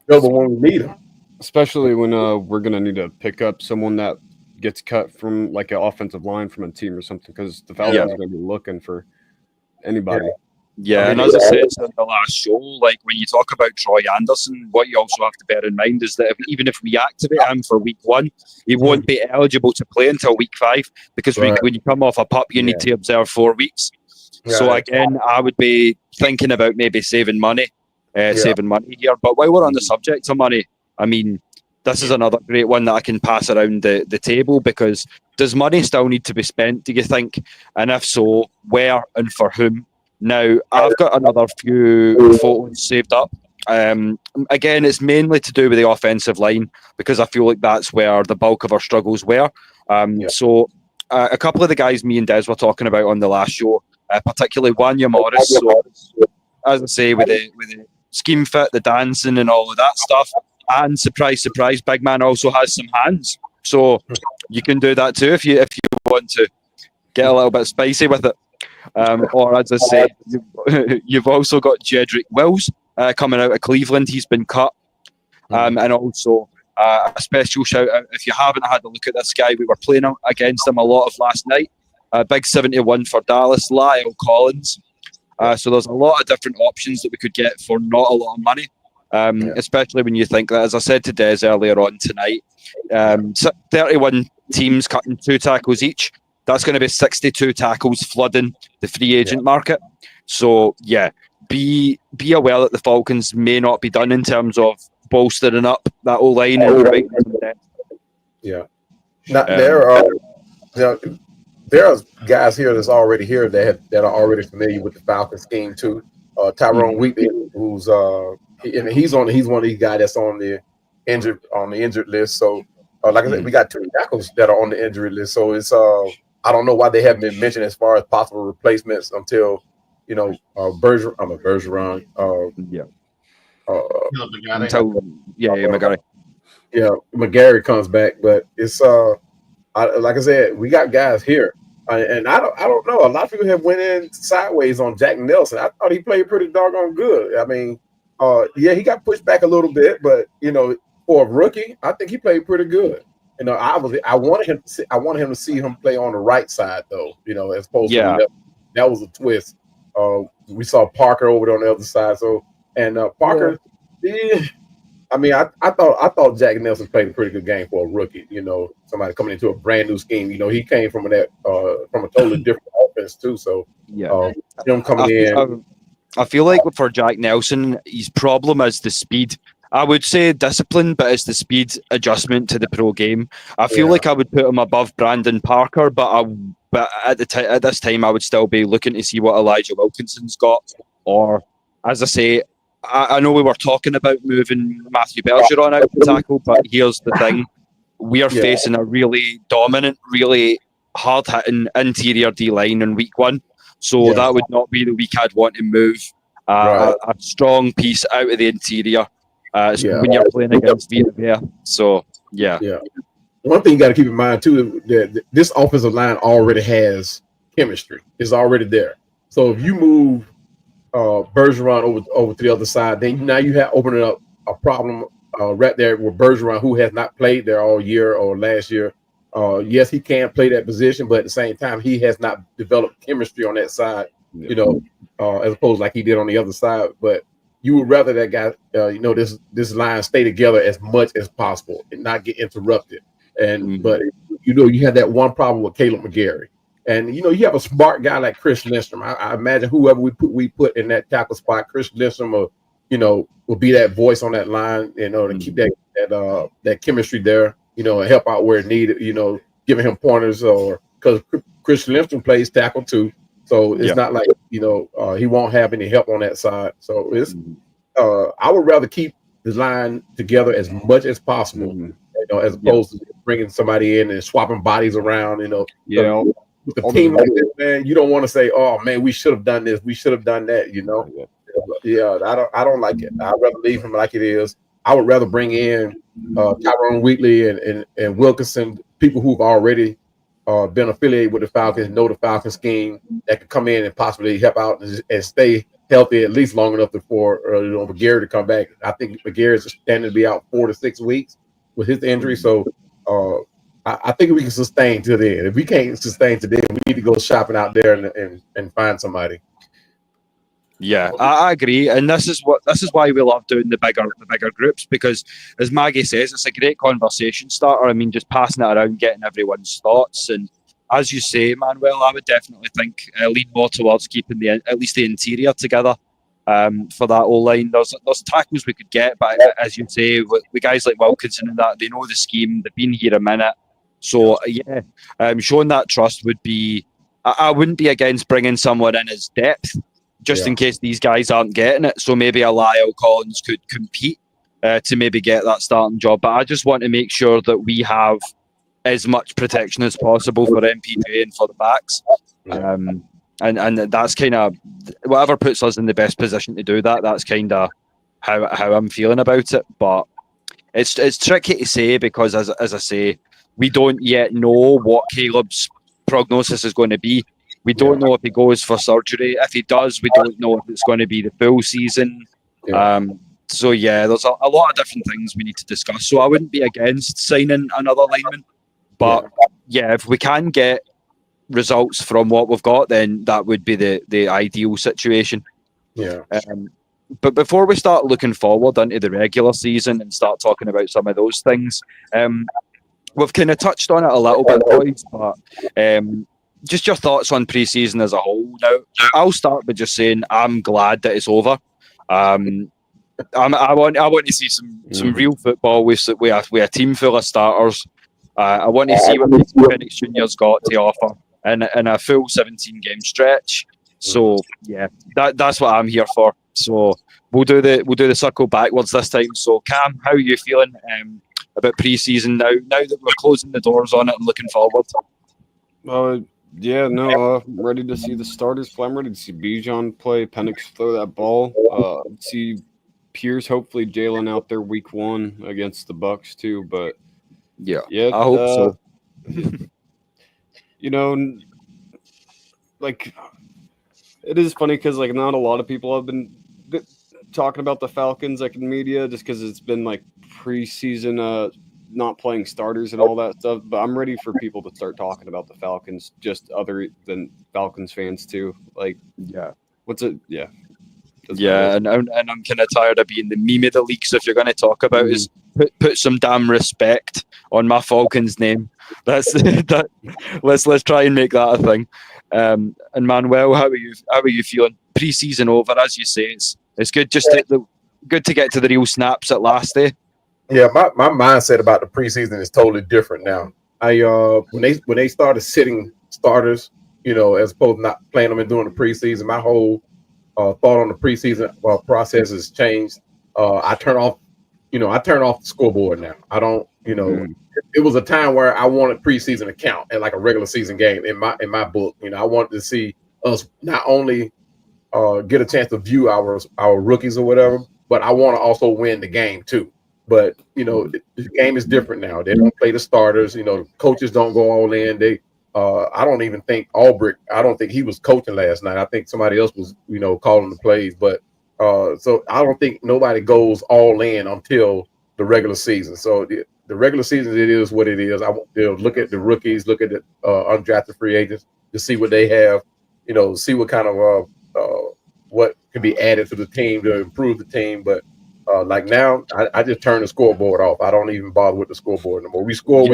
available when we need him. Especially when we're gonna need to pick up someone that gets cut from like an offensive line from a team or something, because the Falcons are gonna be looking for anybody. Yeah, and as I said in the last show, like when you talk about Troy Anderson, what you also have to bear in mind is that even if we activate him for week 1, he won't be eligible to play until week 5 because when you come off a pup, you need to observe 4 weeks. So again, I would be thinking about maybe saving money here. But while we're on the subject of money, I mean, this is another great one that I can pass around the table, because does money still need to be spent, do you think? And if so, where and for whom? Now, I've got another few photos saved up. Again, it's mainly to do with the offensive line, because I feel like that's where the bulk of our struggles were. So a couple of the guys me and Des were talking about on the last show, particularly Wanya Morris. So, as I say, with the scheme fit, the dancing and all of that stuff, and surprise, surprise, big man also has some hands. So you can do that too if you want to get a little bit spicy with it. Or as I say, you've also got Jedrick Wills coming out of Cleveland. He's been cut. And also a special shout out, if you haven't had a look at this guy, we were playing against him a lot of last night. Big 71 for Dallas, Lyle Collins. So there's a lot of different options that we could get for not a lot of money. Especially when you think that, as I said to Des earlier on tonight, 31 teams cutting 2 tackles each. That's going to be 62 tackles flooding the free agent market. So, be aware that the Falcons may not be done in terms of bolstering up that O-line and providing some depth. There are guys here that's already here that are already familiar with the Falcons scheme too. Tyrone Wheatley, who's he's one of these guys that's on the injured list. So, like I said, we got 2 tackles that are on the injury list. So it's I don't know why they haven't been mentioned as far as possible replacements until Bergeron. McGarry comes back, but it's like I said, we got guys here, and I don't know. A lot of people have went in sideways on Jack Nelson. I thought he played pretty doggone good. I mean, he got pushed back a little bit, but for a rookie, I think he played pretty good. I wanted him to see him play on the right side though. As opposed to the left. That was a twist. We saw Parker over there on the other side. So Parker, I mean, I thought Jack Nelson played a pretty good game for a rookie. You know, somebody coming into a brand new scheme. You know, he came from a totally different offense too. So him coming in. I feel like for Jack Nelson, his problem is the speed. I would say discipline, but it's the speed adjustment to the pro game. I feel like I would put him above Brandon Parker, but at this time, I would still be looking to see what Elijah Wilkinson's got. Or, as I say, I know we were talking about moving Matthew Bergeron out to tackle, but here's the thing. We are facing a really dominant, really hard-hitting interior D-line in week 1. So that would not be the week I'd want to move a strong piece out of the interior when you're playing against Vita Vea. So, yeah. One thing you got to keep in mind, too, that this offensive line already has chemistry. It's already there. So if you move Bergeron over to the other side, then now you have opening up a problem right there with Bergeron, who has not played there all year or last year. Yes, he can play that position, but at the same time, he has not developed chemistry on that side, you know, as opposed like he did on the other side. But you would rather that guy, this line stay together as much as possible and not get interrupted. And but you have that one problem with Caleb McGarry. And you have a smart guy like Chris Lindstrom. I imagine whoever we put in that tackle spot, Chris Lindstrom will be that voice on that line, to keep that chemistry there, and help out where needed, giving him pointers, or because Chris Lindstrom plays tackle too. So it's not like, he won't have any help on that side. So it's I would rather keep the line together as much as possible, as opposed to bringing somebody in and swapping bodies around, with the team like this, man, you don't want to say, "Oh man, we should have done this, we should have done that." I don't like it. I'd rather leave him like it is. I would rather bring in Tyrone Wheatley and Wilkinson, people who've already been affiliated with the Falcons, know the Falcons scheme, that could come in and possibly help out and stay healthy at least long enough for McGarry to come back. I think McGarry is standing to be out 4 to 6 weeks with his injury, so. I think we can sustain to the end. If we can't sustain to the end, we need to go shopping out there and find somebody. Yeah, I agree, and this is why we love doing the bigger groups, because as Maggie says, it's a great conversation starter. I mean, just passing it around, getting everyone's thoughts, and as you say, Manuel, I would definitely think lean more towards keeping at least the interior together for that O-line. There's tackles we could get, but as you say, with guys like Wilkinson and that, they know the scheme, they've been here a minute. So, showing that trust would be... I wouldn't be against bringing someone in as depth, just in case these guys aren't getting it. So maybe a Lyle Collins could compete to maybe get that starting job. But I just want to make sure that we have as much protection as possible for MPJ and for the backs. And that's kind of... Whatever puts us in the best position to do that, that's kind of how I'm feeling about it. But it's tricky to say because, as I say... We don't yet know what Caleb's prognosis is going to be. We don't know if he goes for surgery. If he does, we don't know if it's going to be the full season. There's a lot of different things we need to discuss. So I wouldn't be against signing another lineman. But, if we can get results from what we've got, then that would be the ideal situation. But before we start looking forward into the regular season and start talking about some of those things... we've kind of touched on it a little bit, boys, but just your thoughts on pre-season as a whole. Now, I'll start by just saying I'm glad that it's over. I want to see some real football with a team full of starters. I want to see what Penix Jr.'s got to offer in a full 17-game stretch. So that's what I'm here for. So we'll do the circle backwards this time. So Cam, how are you feeling about pre-season now that we're closing the doors on it and looking forward? I'm ready to see the starters play. I'm ready to see Bijan play, Penix throw that ball. See Pierce, hopefully Jalen out there week 1 against the Bucks too. But I hope so. Like it is funny because like not a lot of people have been talking about the Falcons like in media just because it's been like preseason not playing starters and all that stuff, but I'm ready for people to start talking about the Falcons just other than Falcons fans too. Like Yeah, and I'm kind of tired of being the meme of the league. So if you're going to talk about is put some damn respect on my Falcons name. That's that. Let's try and make that a thing. And Manuel, how are you feeling? Preseason over, as you say. It's good good to get to the real snaps at last, eh? Yeah, my mindset about the preseason is totally different now. When they started sitting starters, as opposed to not playing them and doing the preseason, my whole thought on the preseason process has changed. I turn off the scoreboard now. I don't, It was a time where I wanted preseason to count and like a regular season game in my book. I wanted to see us not only get a chance to view our rookies or whatever, but I want to also win the game too. But the game is different now. They don't play the starters. Coaches don't go all in. I don't even think Albrecht. I don't think he was coaching last night. I think somebody else was, calling the plays. But so I don't think nobody goes all in until the regular season. So the regular season, it is what it is. They'll look at the rookies, look at the undrafted free agents to see what they have. See what kind of what can be added to the team to improve the team. But like now, I just turn the scoreboard off. I don't even bother with the scoreboard anymore. We score.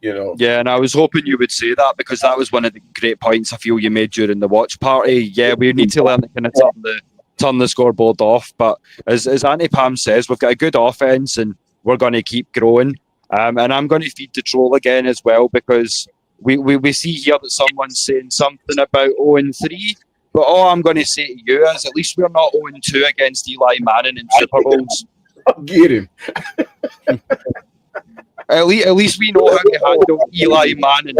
Yeah, and I was hoping you would say that because that was one of the great points I feel you made during the watch party. Yeah, we need to learn to kind of turn the scoreboard off. But as Auntie Pam says, we've got a good offense and we're going to keep growing. And I'm going to feed the troll again as well because we see here that someone's saying something about 0-3. But all I'm going to say to you is at least we're not 0-2 against Eli Manning in Super Bowls. Get him. At least we know how to handle Eli Manning.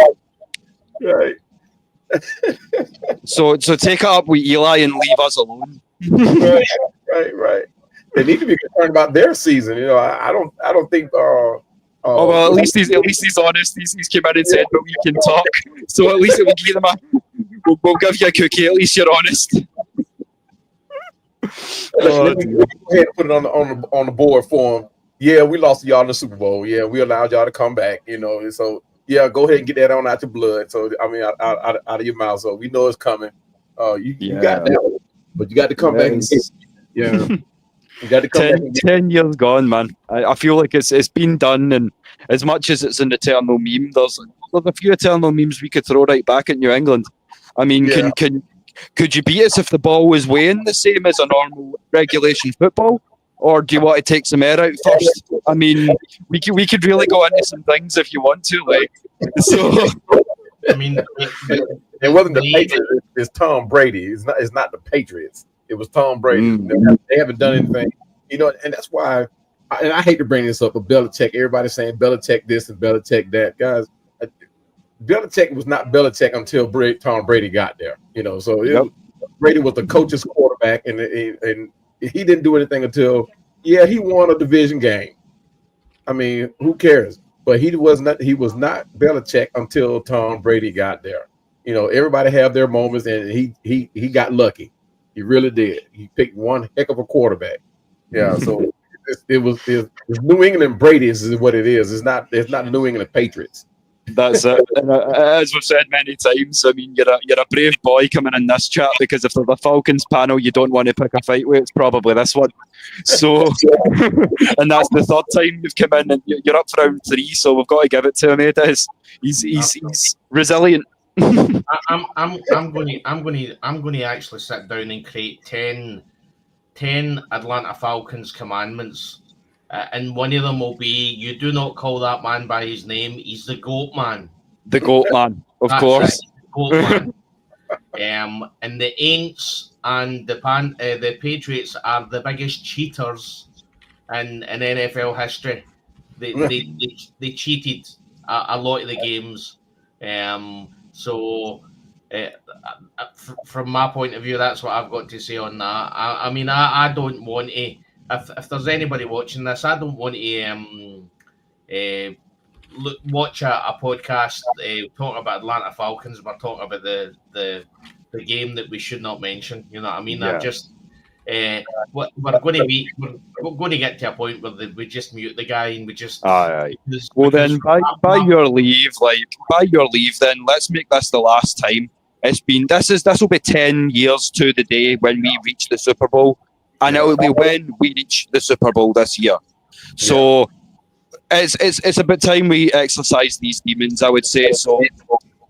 Right. So take it up with Eli and leave us alone. Right. They need to be concerned about their season. I don't think. Well, at least he's honest. He's came out and said, "But we can talk." So at least we'll give them we'll give you a cookie. At least you're honest. Let me go ahead and put it on the board for them. Yeah, we lost to y'all in the Super Bowl. Yeah, we allowed y'all to come back. So yeah, go ahead and get that on out your blood. So I mean, out of your mouth. So we know it's coming. You got that, but you got to come back. You got to come back. 10 years gone, man. I feel like it's been done, and as much as it's an eternal meme, there's a few eternal memes we could throw right back at New England. I mean, could you beat us if the ball was weighing the same as a normal regulation football? Or do you want to take some air out first? I mean, we could really go into some things if you want to. Like, so. I mean, it wasn't the Patriots. It's Tom Brady. It's not the Patriots. It was Tom Brady. They haven't done anything. And that's why. I hate to bring this up, but Belichick. Everybody's saying Belichick this and Belichick that, guys. Belichick was not Belichick until Tom Brady got there. So Brady was the coach's quarterback, and he didn't do anything until he won a division game. I mean, who cares? But he was not Belichick until Tom Brady got there. Everybody have their moments, and he got lucky. He really did. He picked one heck of a quarterback. Yeah, so it's New England Brady is what it is. It's not New England Patriots. That's it. And as we've said many times, I mean, you're a brave boy coming in this chat because if there's a Falcons panel you don't want to pick a fight with, it's probably this one. So, and that's the third time you've come in and you're up for round 3, so we've got to give it to him. He's resilient. I'm going to actually sit down and create 10 Atlanta Falcons commandments. And one of them will be, you do not call that man by his name. He's the GOAT man. The GOAT man, of course. GOAT man. And the Aints and the Patriots are the biggest cheaters in NFL history. They cheated a lot of the games. So from my point of view, that's what I've got to say on that. I mean, I don't want to. If there's anybody watching this, I don't want to watch a podcast talking about Atlanta Falcons. We're talking about the game that we should not mention. You know what I mean? Yeah. We're going to get to a point where we just mute the guy and we just. Well, then by your leave, then let's make this the last time It's been this will be 10 years to the day when we reach the Super Bowl, and it will be when we reach the Super Bowl this year. So it's about time we exercise these demons, I would say. So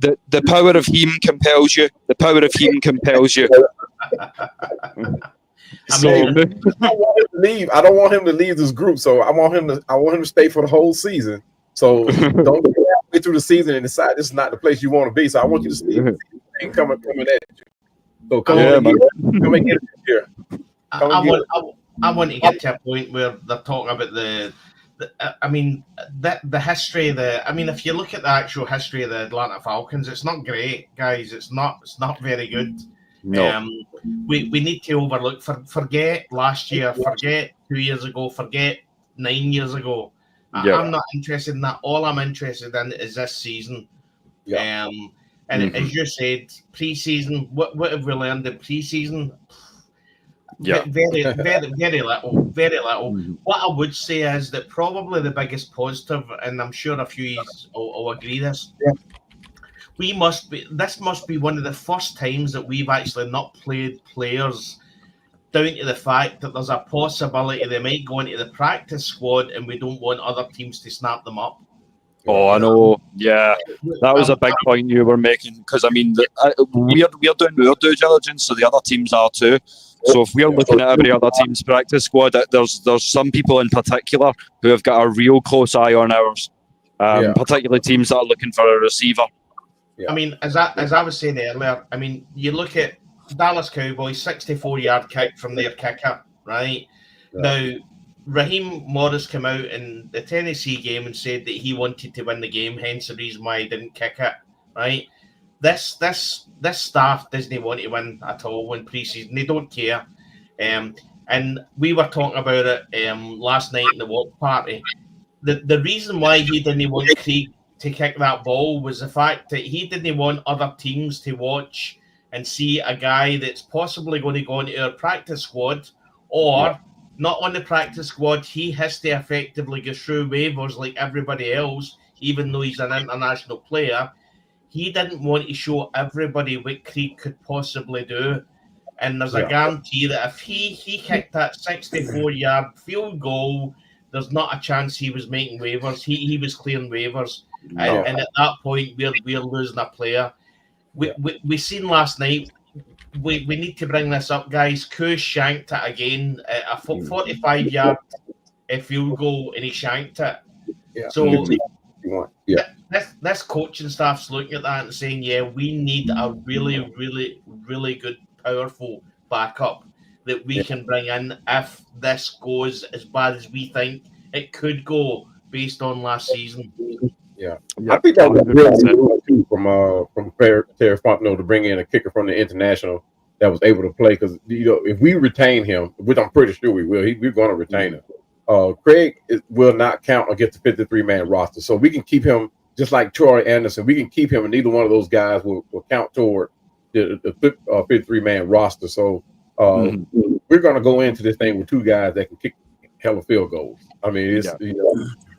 the power of him compels you. The power of him compels you. I don't want him to leave this group. So I want him to stay for the whole season. So don't get halfway through the season and decide this is not the place you want to be. So I want you to see coming at you. So come and get it here. I want to get to a point where they're talking about the history. If you look at the actual history of the Atlanta Falcons, it's not great, guys. It's not very good. No. We need to forget last year, forget 2 years ago, forget 9 years ago. I'm not interested in that. All I'm interested in is this season. As you said, preseason. What have we learned in preseason? Very little. Very little. What I would say is that probably the biggest positive, and I'm sure a few will agree this. This must be one of the first times that we've actually not played players down to the fact that there's a possibility they might go into the practice squad and we don't want other teams to snap them up. Oh, I know. Yeah, that was a big point you were making, because we're doing our due diligence, so the other teams are too. So if we're looking at every other team's practice squad, there's some people in particular who have got a real close eye on ours, particularly teams that are looking for a receiver. Yeah. As I was saying earlier, you look at Dallas Cowboys, 64-yard kick from their kicker, right? Yeah. Now, Raheem Morris came out in the Tennessee game and said that he wanted to win the game, hence the reason why he didn't kick it, right? This staff doesn't want to win at all in preseason. They don't care. And we were talking about it last night in the walk party. The reason why he didn't want Krieg to kick that ball was the fact that he didn't want other teams to watch and see a guy that's possibly going to go into our practice squad, or not on the practice squad. He has to effectively go through waivers like everybody else, even though he's an international player. He didn't want to show everybody what Krieg could possibly do. And there's a guarantee that if he kicked that 64-yard field goal, there's not a chance he was making waivers. He was clearing waivers. And at that point, we're losing a player. We seen last night, we need to bring this up, guys. Koo shanked it again, a 45-yard field goal, and he shanked it. Yeah. So this coaching staff's looking at that and saying, we need a really, really, really good, powerful backup that we can bring in if this goes as bad as we think it could go based on last season. I think that was really too from Terry Fontenot to bring in a kicker from the international that was able to play, because if we retain him, which I'm pretty sure we will, we're going to retain him. Craig will not count against the 53-man roster, so we can keep him just like Troy Anderson. We can keep him, and neither one of those guys will count toward the 53-man roster. So we're going to go into this thing with two guys that can kick hella field goals. It's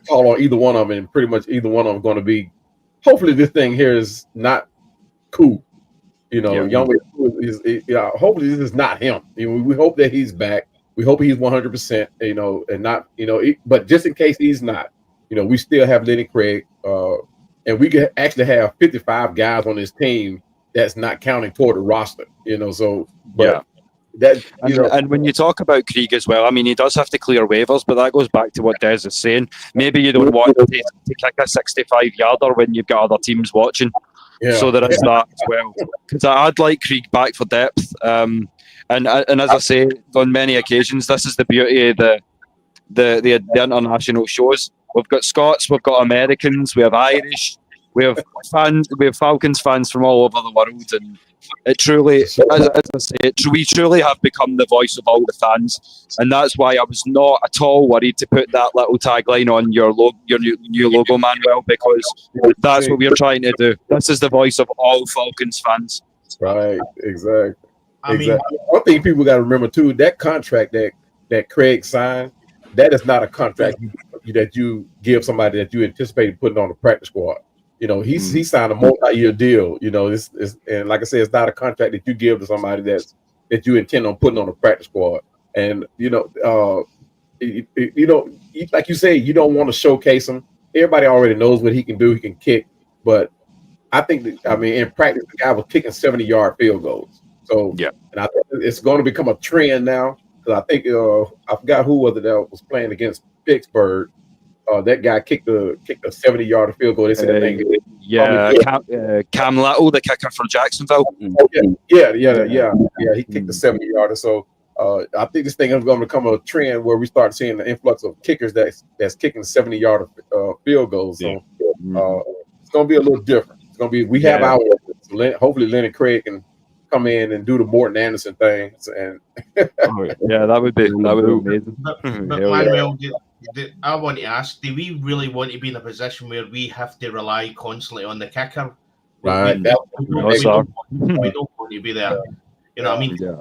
call on either one of them, and pretty much either one of them going to be. Hopefully, this thing here is not cool. Young is. Hopefully, this is not him. We hope that he's back. We hope he's 100%. And not. But just in case he's not, we still have Lenny Craig, and we could actually have 55 guys on this team that's not counting toward the roster. And when you talk about Krieg as well, he does have to clear waivers, but that goes back to what Des is saying. Maybe you don't want to kick a 65-yarder when you've got other teams watching. So there is that as well. Because I'd like Krieg back for depth. And as I say, on many occasions, this is the beauty of the international shows. We've got Scots, we've got Americans, we have Irish, we have Falcons fans from all over the world, and it truly, as I say, we truly have become the voice of all the fans, and that's why I was not at all worried to put that little tagline on your new logo, Manuel, because that's what we're trying to do. This is the voice of all Falcons fans. Right, exactly. One thing people got to remember too: that contract that Craig signed, that is not a contract that you give somebody that you anticipate putting on the practice squad. You know, he signed a multi-year deal. You know, this is, and like I said, it's not a contract that you give to somebody that you intend on putting on a practice squad. And like you say, you don't want to showcase him. Everybody already knows what he can do. He can kick, but I think in practice, the guy was kicking 70-yard field goals. So yeah, and I think it's going to become a trend now, because I think I forgot who was it that was playing against Pittsburgh. That guy kicked a 70-yard field goal. They said that thing. Cam Little, the kicker for Jacksonville. Yeah. He kicked a 70-yarder. So I think this thing is going to become a trend where we start seeing the influx of kickers that's kicking 70-yard field goals. So it's going to be a little different. It's going to be have our hopefully Leonard Craig can come in and do the Morton Anderson thing. And that would be amazing. But Manuel, I want to ask: do we really want to be in a position where we have to rely constantly on the kicker? Right. We don't want to be there. You know what I mean? Yeah.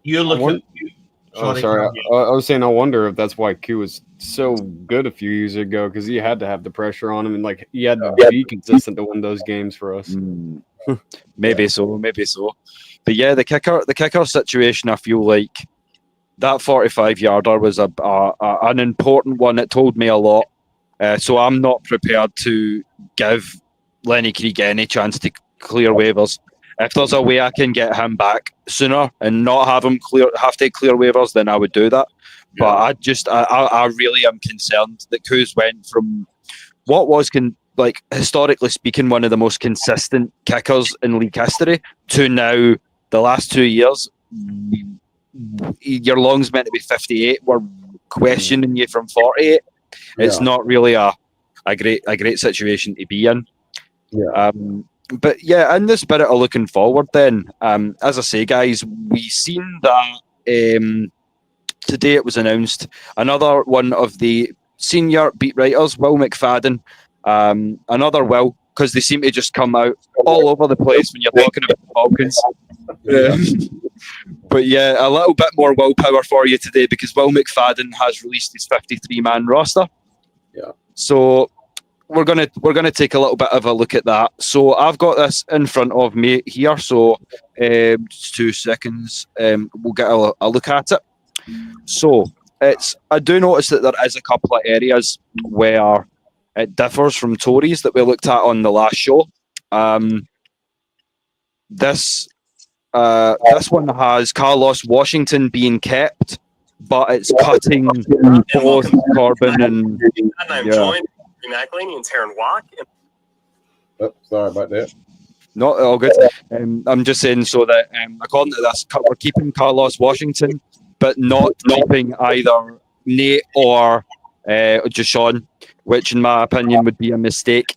You look at. Sorry. I was saying, I wonder if that's why Q was so good a few years ago, because he had to have the pressure on him, and like he had to be consistent to win those games for us. Maybe so. But yeah, the kicker situation, I feel like that 45-yarder was an important one. It told me a lot. So I'm not prepared to give Lenny Krieg any chance to clear waivers. If there's a way I can get him back sooner and not have him have to clear waivers, then I would do that. Yeah. But I really am concerned that Kuz went from what was historically speaking one of the most consistent kickers in league history to now the last 2 years. Your long's meant to be 58. We're questioning you from 48. It's not really a great situation to be in. Yeah. But yeah, in the spirit of looking forward, then, as I say, guys, we've seen that today it was announced another one of the senior beat writers, Will McFadden, another Will, because they seem to just come out all over the place when you're talking about the Falcons. But yeah, a little bit more willpower for you today, because Will McFadden has released his 53-man roster. Yeah. So we're gonna take a little bit of a look at that. So I've got this in front of me here. So 2 seconds. We'll get a look at it. So I do notice that there is a couple of areas where it differs from Tories that we looked at on the last show. This one has Carlos Washington being kept, but it's cutting both Corbin and. I'm joined. McElhaney and Taryn Walk. Sorry about that. No, all good. I'm just saying so that according to this, we're keeping Carlos Washington, but not keeping either Nate or Deshaun, which in my opinion would be a mistake.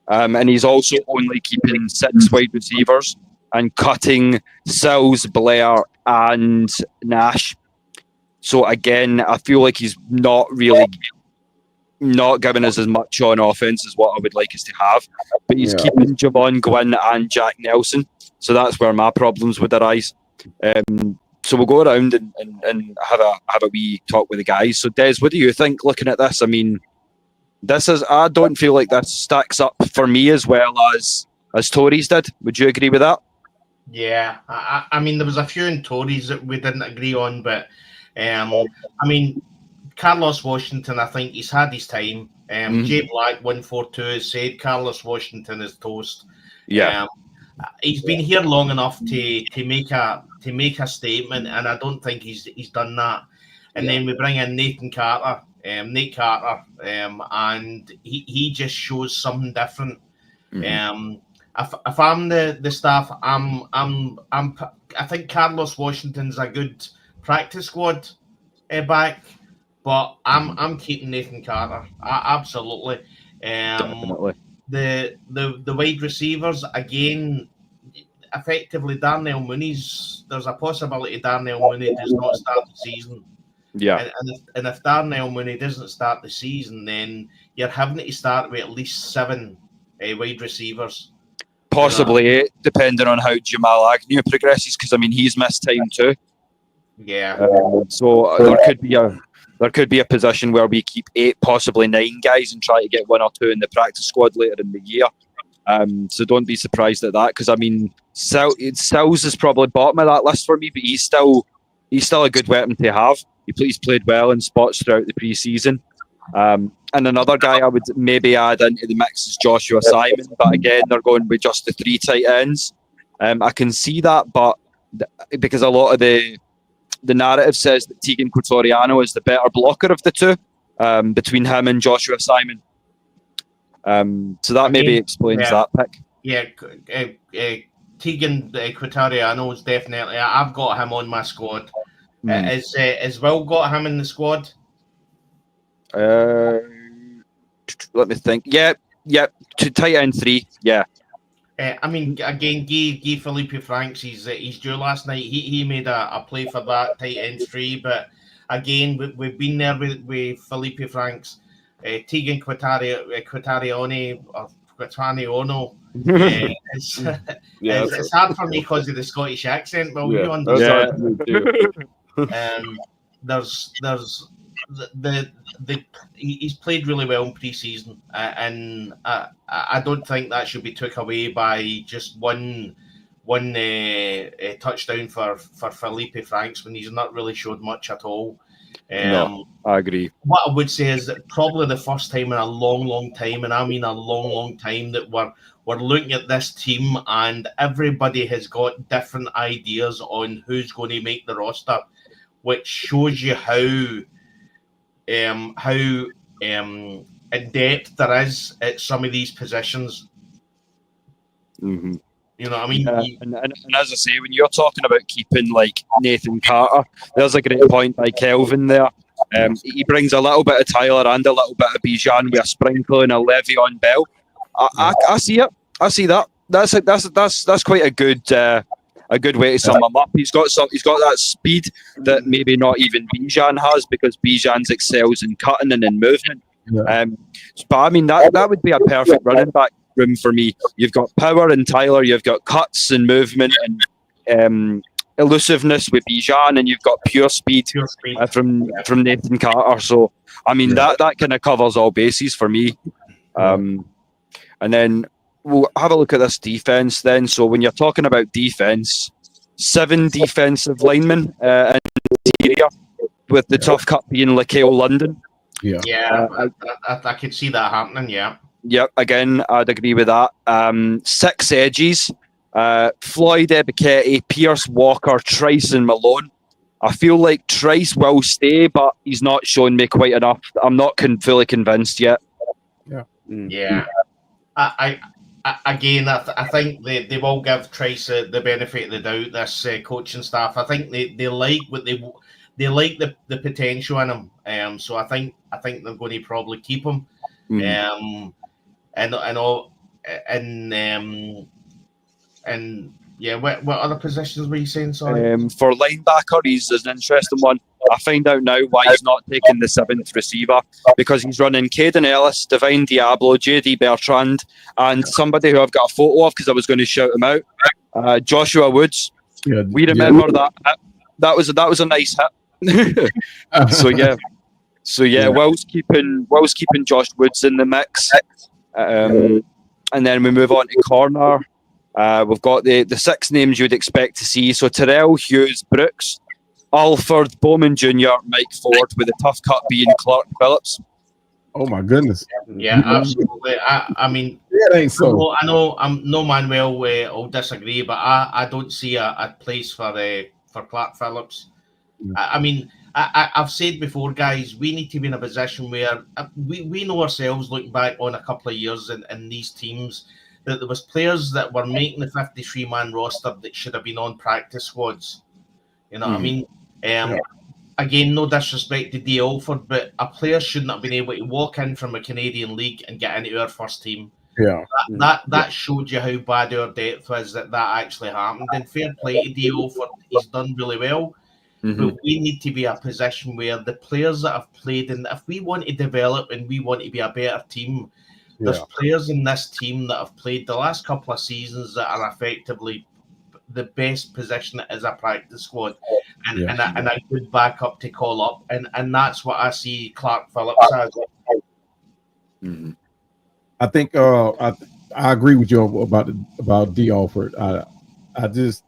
And he's also only keeping 6 wide receivers and cutting Sills, Blair, and Nash. So again, I feel like he's not giving us as much on offense as what I would like us to have, but he's keeping Javon Gwynn and Jack Nelson, so that's where my problems would arise. So we'll go around and have a wee talk with the guys. So Des, what do you think looking at this? I mean, I don't feel like this stacks up for me as well as Tories did. Would you agree with that? Yeah, I mean, there was a few in Tories that we didn't agree on, but I mean, Carlos Washington, I think he's had his time. Jay Black 142 has said Carlos Washington is toast. Yeah, he's been here long enough to make a statement, and I don't think he's done that. And then we bring in Nate Carter, and he just shows something different. If I'm the staff, I think Carlos Washington's a good practice squad back. But I'm keeping Nathan Carter. Absolutely. Definitely. The wide receivers, again, effectively Darnell Mooney's. There's a possibility Darnell Mooney does not start the season. Yeah. And if Darnell Mooney doesn't start the season, then you're having to start with at least 7 wide receivers. Possibly 8, depending on how Jamal Agnew progresses, because I mean he's missed time too. Yeah. So there there could be a position where we keep 8, possibly 9 guys and try to get 1 or 2 in the practice squad later in the year. So don't be surprised at that, because I mean, Sills is probably bottom of that list for me, but he's still a good weapon to have. He's played well in spots throughout the preseason. And another guy I would maybe add into the mix is Joshua Simon, but again, they're going with just the 3 tight ends. I can see that, but because a lot of the narrative says that Tegan Quatoriano is the better blocker of the 2, between him and Joshua Simon. So that maybe explains that pick. Yeah, Tegan Quatoriano is definitely. I've got him on my squad. Is Will got him in the squad? Let me think. Yeah, to tight end 3. Yeah. I mean, again, Guy Felipe Franks, he's due last night. He made a play for that tight end 3, but again, we've been there with Felipe Franks. Tegan Quatoriano or Quatoriano. It's hard for me because of the Scottish accent. Well, you understand. He's played really well in preseason, and I don't think that should be took away by just one touchdown for Felipe Franks when he's not really showed much at all. No, I agree. What I would say is that probably the first time in a long time, and I mean a long time, that we're looking at this team and everybody has got different ideas on who's going to make the roster, which shows you how in depth there is at some of these positions. Mm-hmm. You know what I mean? And as I say, when you're talking about keeping like Nathan Carter, there's a great point by Kelvin there. He brings a little bit of Tyler and a little bit of Bijan with a sprinkle and a Le'Veon Bell. I see it. I see that. That's quite a good way to sum him up. He's got that speed that maybe not even Bijan has, because Bijan's excels in cutting and in movement. Yeah. But I mean that would be a perfect running back room for me. You've got power in Tyler, you've got cuts and movement and elusiveness with Bijan, and you've got pure speed from Nathan Carter. So I mean that kind of covers all bases for me. And then we'll have a look at this defense then. So when you're talking about defense, 7 defensive linemen in the interior, with the tough cut being Laquale London. I could see that happening. Yep, again, I'd agree with that. 6 edges, Floyd Ebiketie, Pierce Walker, Trice and Malone. I feel like Trice will stay, but he's not shown me quite enough. I'm not fully convinced yet. I think they will give Trice the benefit of the doubt, this coaching staff. I think they like what they like the potential in him. So I think they're going to probably keep him. What other positions were you saying? Sorry. For linebacker, he's an interesting one. I find out now why he's not taking the 7th receiver, because he's running Caden Ellis, Divine Diablo, JD Bertrand, and somebody who I've got a photo of because I was going to shout him out, Joshua Woods. Yeah, we remember that. That was a nice hit. So Will's keeping Josh Woods in the mix. And then we move on to corner. We've got the 6 names you'd expect to see. So Terrell, Hughes, Brooks, Alford, Bowman Jr., Mike Ford, with the tough cut being Clark Phillips. Oh my goodness! Yeah, absolutely. I mean, it ain't so. I know. No Manuel will disagree, but I don't see a place for Clark Phillips. I mean, I've said before, guys, we need to be in a position where we know ourselves, looking back on a couple of years in these teams, that there was players that were making the 53-man roster that should have been on practice squads. You know what I mean? Again, no disrespect to D. Alford, but a player shouldn't have been able to walk in from a Canadian league and get into our first team. Yeah, that showed you how bad our depth is, that actually happened. And fair play to D. Alford, he's done really well. But we need to be a position where the players that have played, and if we want to develop and we want to be a better team, there's players in this team that have played the last couple of seasons that are effectively the best position as a practice squad, and a good backup to call up, and that's what I see Clark Phillips as. Mm-hmm. I think I agree with you about D. Alford. I just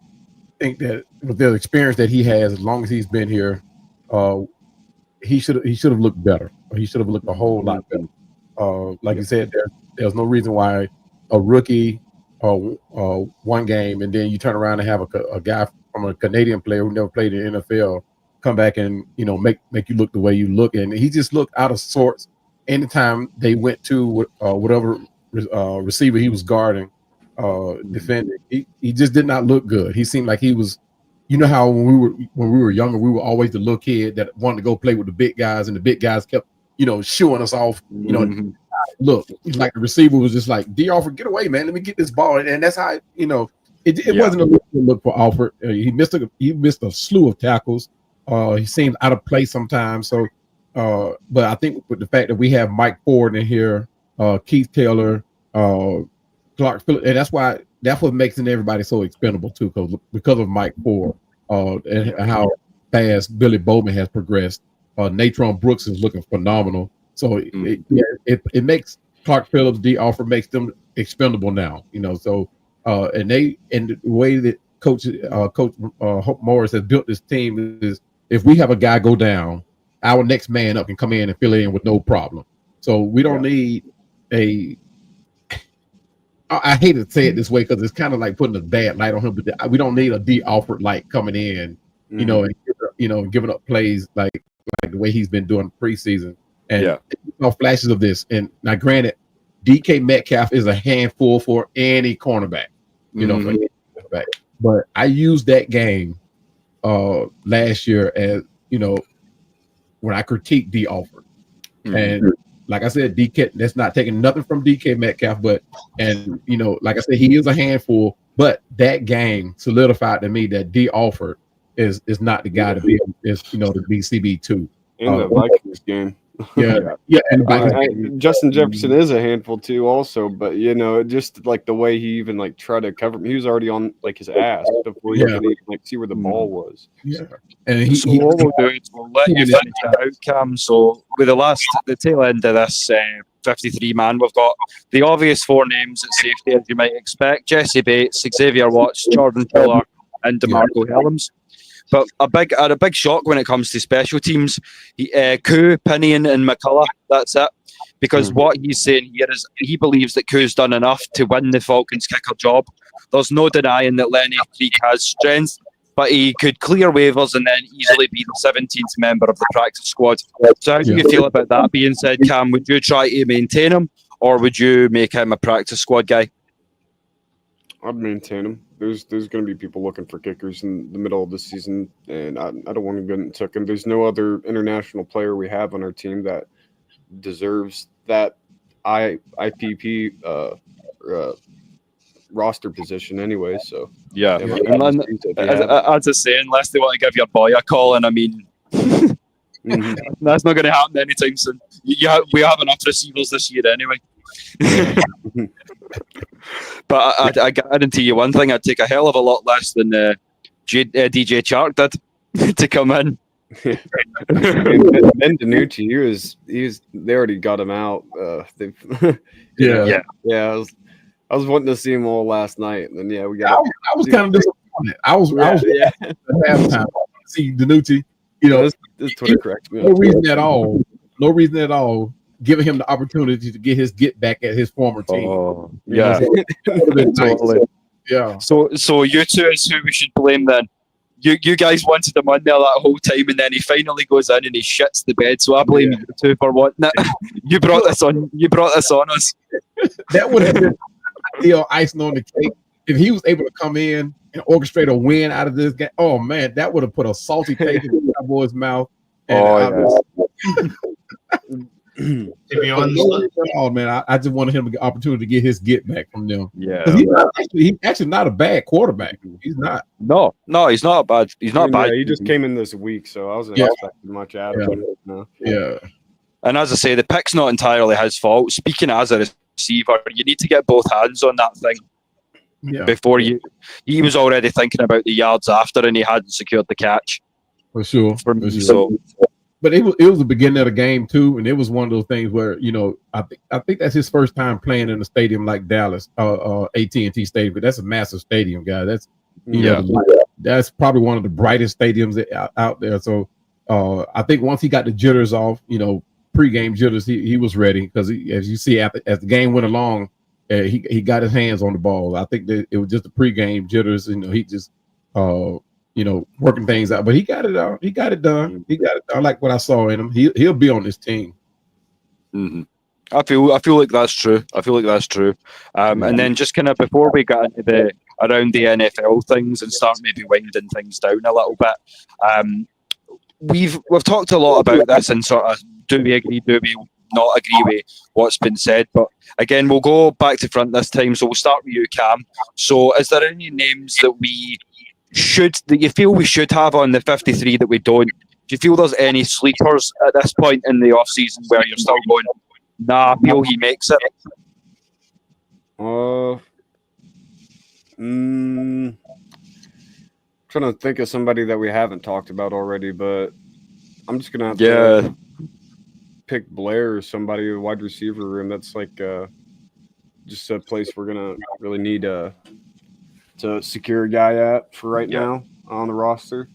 think that with the experience that he has, as long as he's been here, he should have looked better. He should have looked a whole lot better. Like you said, there's no reason why a rookie one game and then you turn around and have a guy from a Canadian player who never played in the NFL come back and make you look the way you look. And he just looked out of sorts anytime they went to whatever receiver he was guarding, defending. He just did not look good. He seemed like he was. You know how when we were younger, we were always the little kid that wanted to go play with the big guys, and the big guys kept shooing us off. Look, like the receiver was just like, D. Alford, get away, man. Let me get this ball. And that's how, it wasn't a look for Alford. He missed a slew of tackles. He seemed out of place sometimes. So, but I think with the fact that we have Mike Ford in here, Keith Taylor, Clark Phillips, and that's what makes everybody so expendable too, because of Mike Ford and how fast Billy Bowman has progressed. Natron Brooks is looking phenomenal. So it makes Clark Phillips, D. Alford makes them expendable now. So and the way that Coach Hope Morris has built this team is if we have a guy go down, our next man up can come in and fill in with no problem. So we don't need I hate to say it this way because it's kind of like putting a bad light on him, but we don't need a D. Alford light coming in, and giving up plays like the way he's been doing preseason. And flashes of this. And now, granted, DK Metcalf is a handful for any cornerback, but I used that game last year as when I critiqued D. Alford, and like I said, DK, that's not taking nothing from DK Metcalf, but like I said, he is a handful. But that game solidified to me that D. Alford is not the guy to be to be CB2 in the Vikings game. And Justin Jefferson is a handful too, also. But just like the way he even tried to cover him, he was already on his ass before you could even see where the ball was. Yeah, and so what we'll do is we'll let you finish it out, Cam. So with the tail end of this 53 man, we've got the obvious four names at safety, as you might expect: Jesse Bates, Xavier Watts, Jordan Tiller, and DeMarco Hellams. But a big shock when it comes to special teams, Koo, Pinion, and McCullough. That's it. Because what he's saying here is he believes that Koo's done enough to win the Falcons kicker job. There's no denying that Lenny Creek has strength, but he could clear waivers and then easily be the 17th member of the practice squad. So how do you feel about that being said, Cam? Would you try to maintain him, or would you make him a practice squad guy? I'd maintain him. There's going to be people looking for kickers in the middle of the season, and I don't want to get into him. There's no other international player we have on our team that deserves that IPP roster position anyway. So yeah. As I say, unless they want to give your boy a call, and I mean, that's not going to happen anytime soon. We have enough receivers this year anyway. But I guarantee you one thing: I'd take a hell of a lot less than DJ Chark did to come in. Ben DiNucci, they already got him out. I was wanting to see him all last night, and then we got. I was kind of disappointed. I was at halftime see DiNucci. This Twitter correct me. No reason at all. Giving him the opportunity to get his get back at his former team. Oh, yeah. Totally. Yeah. So you two is who we should blame then. You guys wanted him on there that whole time, and then he finally goes in and he shits the bed. So I blame you two for wanting it. You brought this on us. That would have been icing on the cake if he was able to come in and orchestrate a win out of this game. Oh man, that would have put a salty taste in the Cowboys' mouth. To be honest, man, I just wanted him the opportunity to get his get back from them. Yeah, he's actually not a bad quarterback. He's not. No, he's not bad. He's not bad. He just came in this week, so I wasn't expecting much out of him. No. Yeah. And as I say, the pick's not entirely his fault. Speaking as a receiver, you need to get both hands on that thing. before he was already thinking about the yards after, and he hadn't secured the catch. For sure. So, but it was the beginning of the game too, and it was one of those things where I think that's his first time playing in a stadium like Dallas, AT&T Stadium. But that's a massive stadium, guys. That's that's probably one of the brightest stadiums out there. So I think once he got the jitters off, pregame jitters, he was ready because as you see as the game went along, he got his hands on the ball. I think that it was just the pregame jitters. He just working things out, but he got it out. He got it done. I like what I saw in him. He'll be on this team. Mm-hmm. I feel like that's true. And then just kind of before we get into around the NFL things and start maybe winding things down a little bit, we've talked a lot about this and sort of do we agree, do we not agree with what's been said, but again we'll go back to front this time, so we'll start with you, Cam. So is there any names that you feel we should have on the 53 that we don't? Do you feel there's any sleepers at this point in the off season where you're still going, nah, I feel he makes it? Trying to think of somebody that we haven't talked about already, but I'm just gonna have to pick Blair or somebody, a wide receiver room. That's like just a place we're gonna really need to secure a guy at for right now on the roster.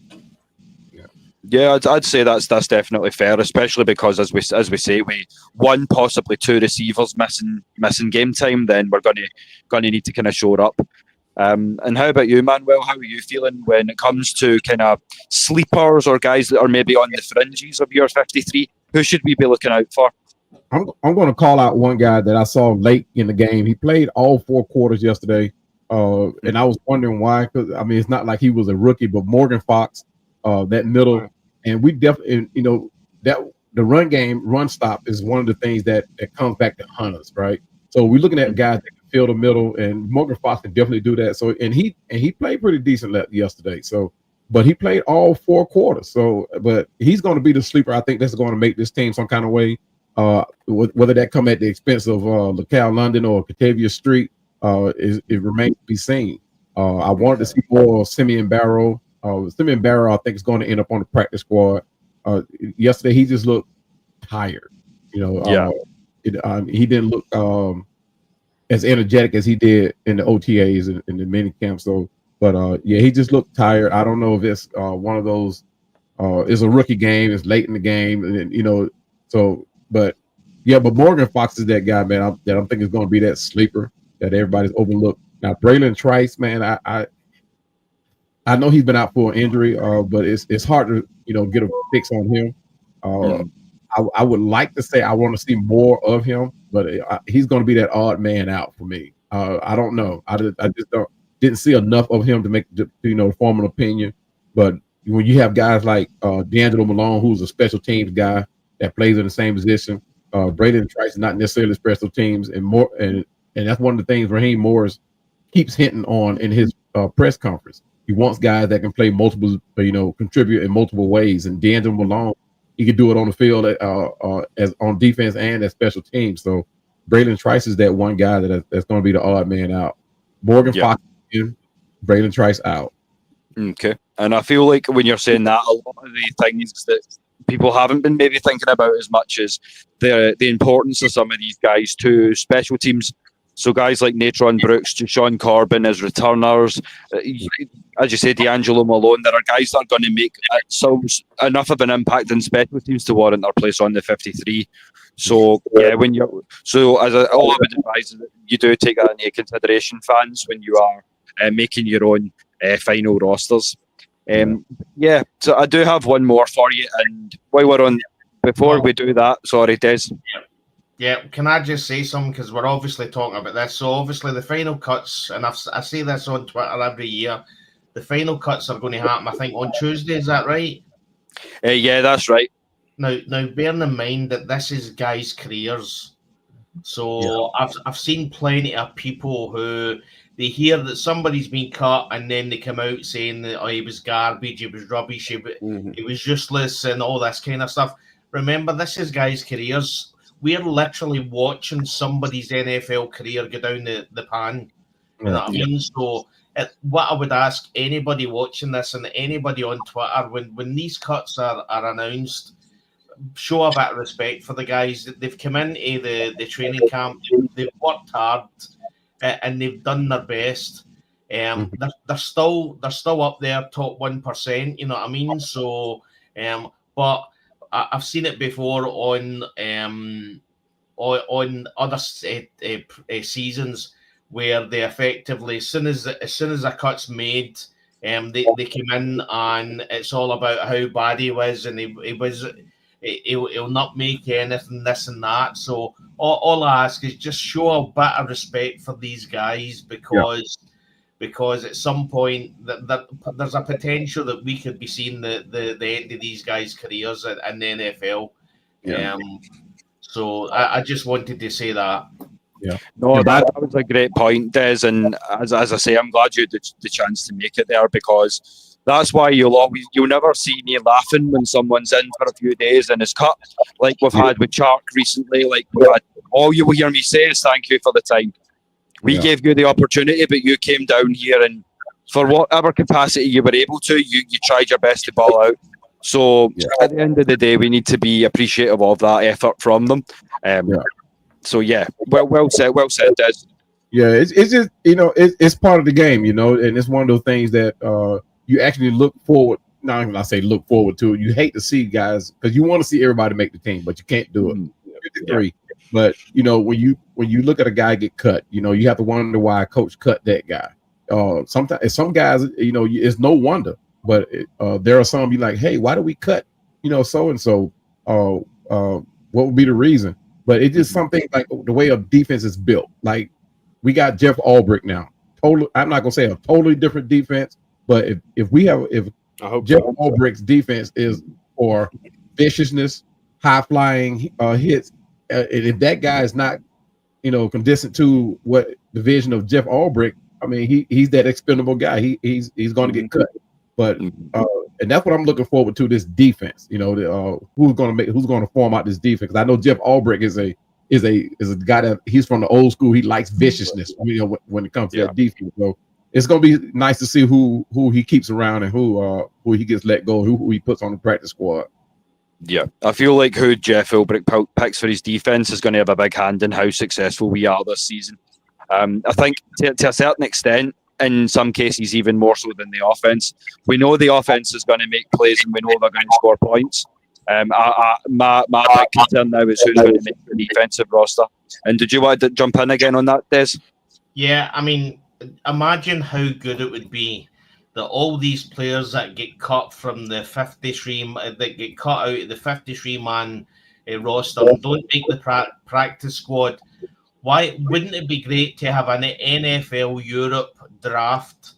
Yeah, I'd say that's definitely fair, especially because as we say, we one possibly two receivers missing game time, then we're gonna need to kind of shore up. And how about you, Manuel? How are you feeling when it comes to kind of sleepers or guys that are maybe on the fringes of your 53? Who should we be looking out for? I'm going to call out one guy that I saw late in the game. He played all 4 quarters yesterday, and I was wondering why. Because it's not like he was a rookie, but Morgan Fox, that middle, and we definitely, that the run stop is one of the things that comes back to hunters, right? So we're looking at guys that can fill the middle, and Morgan Fox can definitely do that. So and he played pretty decent yesterday. So, but he played all 4 quarters. So, but he's going to be the sleeper. I think that's going to make this team some kind of way. Whether that come at the expense of LaCal London or Catavia Street, it remains to be seen. I wanted to see more Simeon Barrow. Simeon Barrow, I think, is going to end up on the practice squad. Yesterday, he just looked tired. He didn't look as energetic as he did in the OTAs and in the mini camp. So, but he just looked tired. I don't know if it's one of those. It's a rookie game. It's late in the game, and so. But Morgan Fox is that guy, man. That I'm thinking is going to be that sleeper that everybody's overlooked. Now, Braylon Trice, man, I know he's been out for an injury, but it's hard to get a fix on him. I would like to say I want to see more of him, but he's going to be that odd man out for me. I don't know. I just didn't see enough of him to make form an opinion. But when you have guys like D'Angelo Malone, who's a special teams guy that plays in the same position, Braylon Trice is not necessarily special teams, and that's one of the things Raheem Morris keeps hinting on in his press conference. He wants guys that can play multiple, contribute in multiple ways. And D'Angelo Malone, he could do it on the field as on defense and as special teams. So Braylon Trice is that one guy that's going to be the odd man out. Morgan Fox in, Braylon Trice out. Okay. And I feel like when you're saying that, a lot of the things that people haven't been maybe thinking about as much as the importance of some of these guys to special teams. So guys like Natron Brooks, Sean Corbin as returners, as you say, D'Angelo Malone, there are guys that are going to make enough of an impact in special teams to warrant their place on the 53. So all I would advise is that you do take that into consideration, fans, when you are making your own final rosters. So I do have one more for you, and while we're on, before we do that, sorry, Des. Yeah, can I just say something, because we're obviously talking about this. So obviously the final cuts, and I say this on Twitter every year, the final cuts are going to happen, I think, on Tuesday. Is that right? Yeah, that's right. Now, bearing in mind that this is guys' careers, so I've seen plenty of people who they hear that somebody's been cut, and then they come out saying that he was garbage, he was rubbish, he was useless, and all this kind of stuff. Remember, this is guys' careers. We're literally watching somebody's NFL career go down the pan. You know what I mean? So what I would ask anybody watching this and anybody on Twitter, when these cuts are announced, show a bit of respect for the guys. They've come into the training camp, they've worked hard, and they've done their best. They're still up there, top 1%. You know what I mean? So, but I've seen it before on other seasons where they effectively, as soon as a cut's made, they came in and it's all about how bad he was, and he'll not make anything, this and that. So all I ask is just show a bit of respect for these guys, because at some point that there's a potential that we could be seeing the end of these guys' careers in the NFL. So I just wanted to say that. Yeah, no, that was a great point, Des. And as I say, I'm glad you had the chance to make it there, because that's why you'll never see me laughing when someone's in for a few days and is cut, like we've had with Chark recently. Like all you will hear me say is thank you for the time. We gave you the opportunity, but you came down here, and for whatever capacity you were able to, you tried your best to ball out. So at the end of the day, we need to be appreciative of that effort from them. So well said, Des. Yeah, it's just it's part of the game, and it's one of those things that you actually look forward. Not even I say look forward to. You hate to see guys because you want to see everybody make the team, but you can't do it. 53. But when you look at a guy get cut, you have to wonder why a coach cut that guy. Sometimes some guys, it's no wonder. But there are some be like, hey, why do we cut, so and so? What would be the reason? But it's just something like the way a defense is built. Like we got Jeff Albrecht now. I'm not gonna say a totally different defense, but if Jeff Albrecht's defense is for viciousness, high flying hits, and if that guy is not, condensed to what the vision of Jeff Albrecht, I mean, he's that expendable guy. He's going to get cut. But and that's what I'm looking forward to, this defense. Who's going to form out this defense? Because I know Jeff Albrecht is a guy that he's from the old school. He likes viciousness. When it comes to that defense. So it's going to be nice to see who he keeps around and who he gets let go, who he puts on the practice squad. Yeah, I feel like who Jeff Albrecht picks for his defense is going to have a big hand in how successful we are this season. I think to a certain extent, in some cases even more so than the offense. We know the offense is going to make plays and we know they're going to score points. My big concern now is who's going to make the defensive roster. And did you want to jump in again on that, Des? Yeah, I mean, imagine how good it would be that all these players that get cut from the 53, that get cut out of the 53-man roster and don't make the practice squad. Why wouldn't it be great to have an NFL Europe draft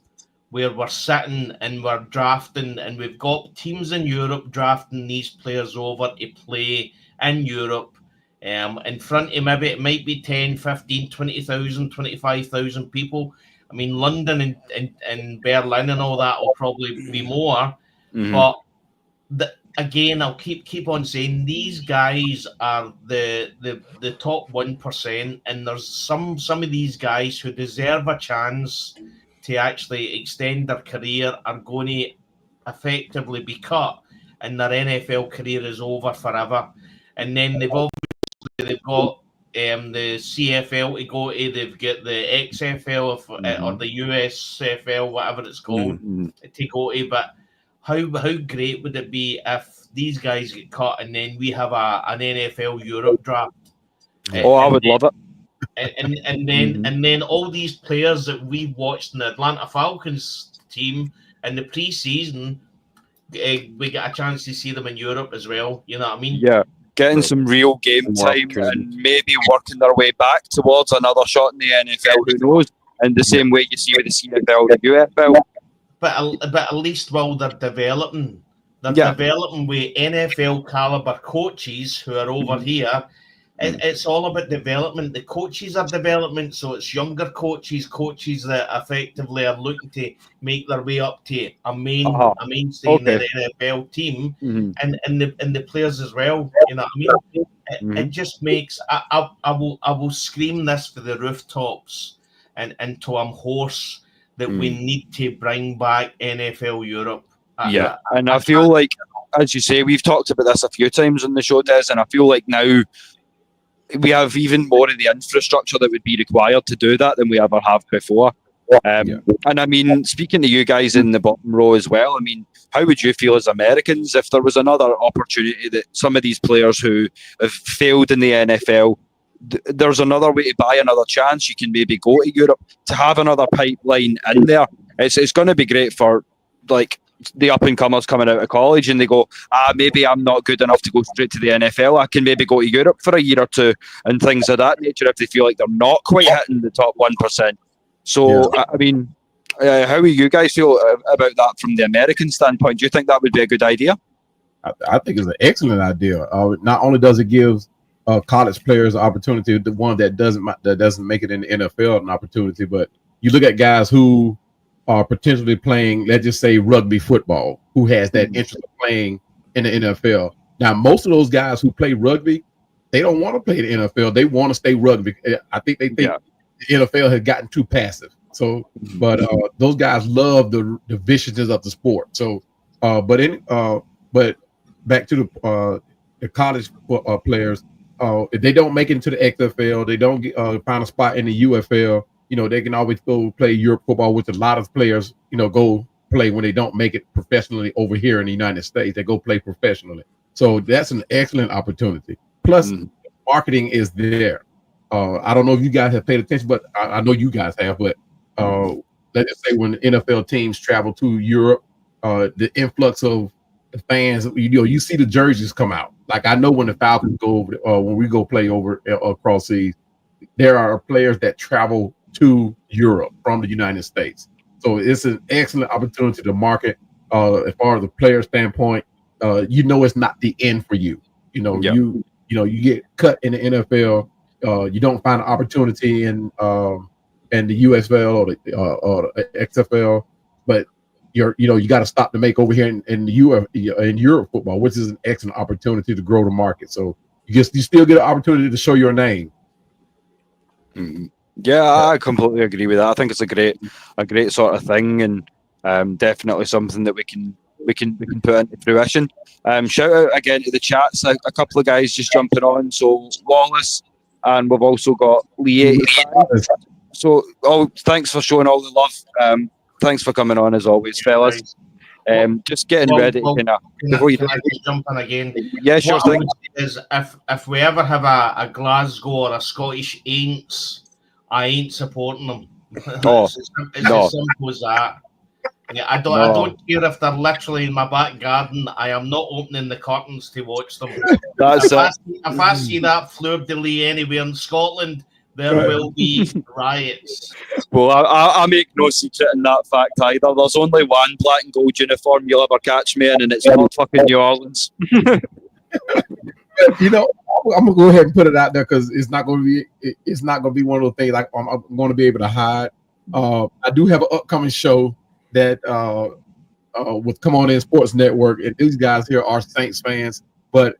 where we're sitting and we're drafting and we've got teams in Europe drafting these players over to play in Europe in front of maybe it might be 10, 15, 20,000, 25,000 people. I mean, London and Berlin and all that will probably be more. But again, I'll keep on saying these guys are the top 1%, and there's some of these guys who deserve a chance to actually extend their career are going to effectively be cut, and their NFL career is over forever. And then they've got the CFL to go to, they've got the XFL or the USFL, whatever it's called, to go to. But how great would it be if these guys get cut and then we have an NFL Europe draft? I would love it. And then all these players that we've watched in the Atlanta Falcons team in the preseason, we get a chance to see them in Europe as well. You know what I mean? Yeah, getting some real game time and maybe working their way back towards another shot in the NFL. Who knows? In the same way you see with the CFL, the UFL. But at least while they're developing, developing with NFL caliber coaches who are over here. It's all about development. The coaches are development, so it's younger coaches that effectively are looking to make their way up to a mainstay in the NFL team, and the players as well. You know what I mean? It just makes I will scream this for the rooftops. and into a horse that we need to bring back NFL Europe. I feel like, as you say, we've talked about this a few times on the show, Des, and I feel like now we have even more of the infrastructure that would be required to do that than we ever have before. And I mean, speaking to you guys in the bottom row as well, I mean, how would you feel as Americans if there was another opportunity that some of these players who have failed in the NFL, there's another way to buy another chance? You can maybe go to Europe, to have another pipeline in there. It's going to be great for like the up and comers coming out of college, and they go, maybe I'm not good enough to go straight to the NFL. I can maybe go to Europe for a year or two and things of that nature if they feel like they're not quite hitting the top 1%. So, I mean, how do you guys feel about that from the American standpoint? Do you think that would be a good idea? I think it's an excellent idea. Not only does it give college players an opportunity, the one that doesn't make it in the NFL an opportunity, but you look at guys who are potentially playing, let's just say, rugby football, who has that interest of playing in the NFL. Now, most of those guys who play rugby, they don't want to play the NFL. They want to stay rugby. I think they think the NFL has gotten too passive. So, but those guys love the viciousness of the sport. So, but back to the college players, if they don't make it into the XFL, they don't find a spot in the UFL. You know, they can always go play Europe football, which a lot of players, you know, go play when they don't make it professionally over here in the United States. They go play professionally. So that's an excellent opportunity. Plus, marketing is there. I don't know if you guys have paid attention, but I know you guys have. But let's say when the NFL teams travel to Europe, the influx of the fans, you see the jerseys come out. Like I know when the Falcons go over, when we go play over across seas, there are players that travel to Europe from the United States. So it's an excellent opportunity to market. As far as the player standpoint, it's not the end for you. You get cut in the NFL. You don't find an opportunity in the USFL or the XFL, but you got to stop to make over here in Europe football, which is an excellent opportunity to grow the market. So you still get an opportunity to show your name. Yeah, I completely agree with that. I think it's a great sort of thing, and definitely something that we can put into fruition. Shout out again to the chats. A couple of guys just jumping on. So Wallace, and we've also got Lee 85. So, thanks for showing all the love. Thanks for coming on as always, fellas. Just getting ready. Before you jump in again. Yeah, sure thing. Is if we ever have a Glasgow or a Scottish Aints, I ain't supporting them. It's as simple as that. Yeah, I don't care if they're literally in my back garden. I am not opening the curtains to watch them. If I see that fleur de lis anywhere in Scotland, there will be riots. Well, I make no secret in that fact either. There's only one black and gold uniform you'll ever catch me in, and it's not fucking New Orleans. I'm gonna go ahead and put it out there because it's not gonna be one of those things like I'm going to be able to hide. I do have an upcoming show that with Come On In Sports Network, and these guys here are Saints fans, but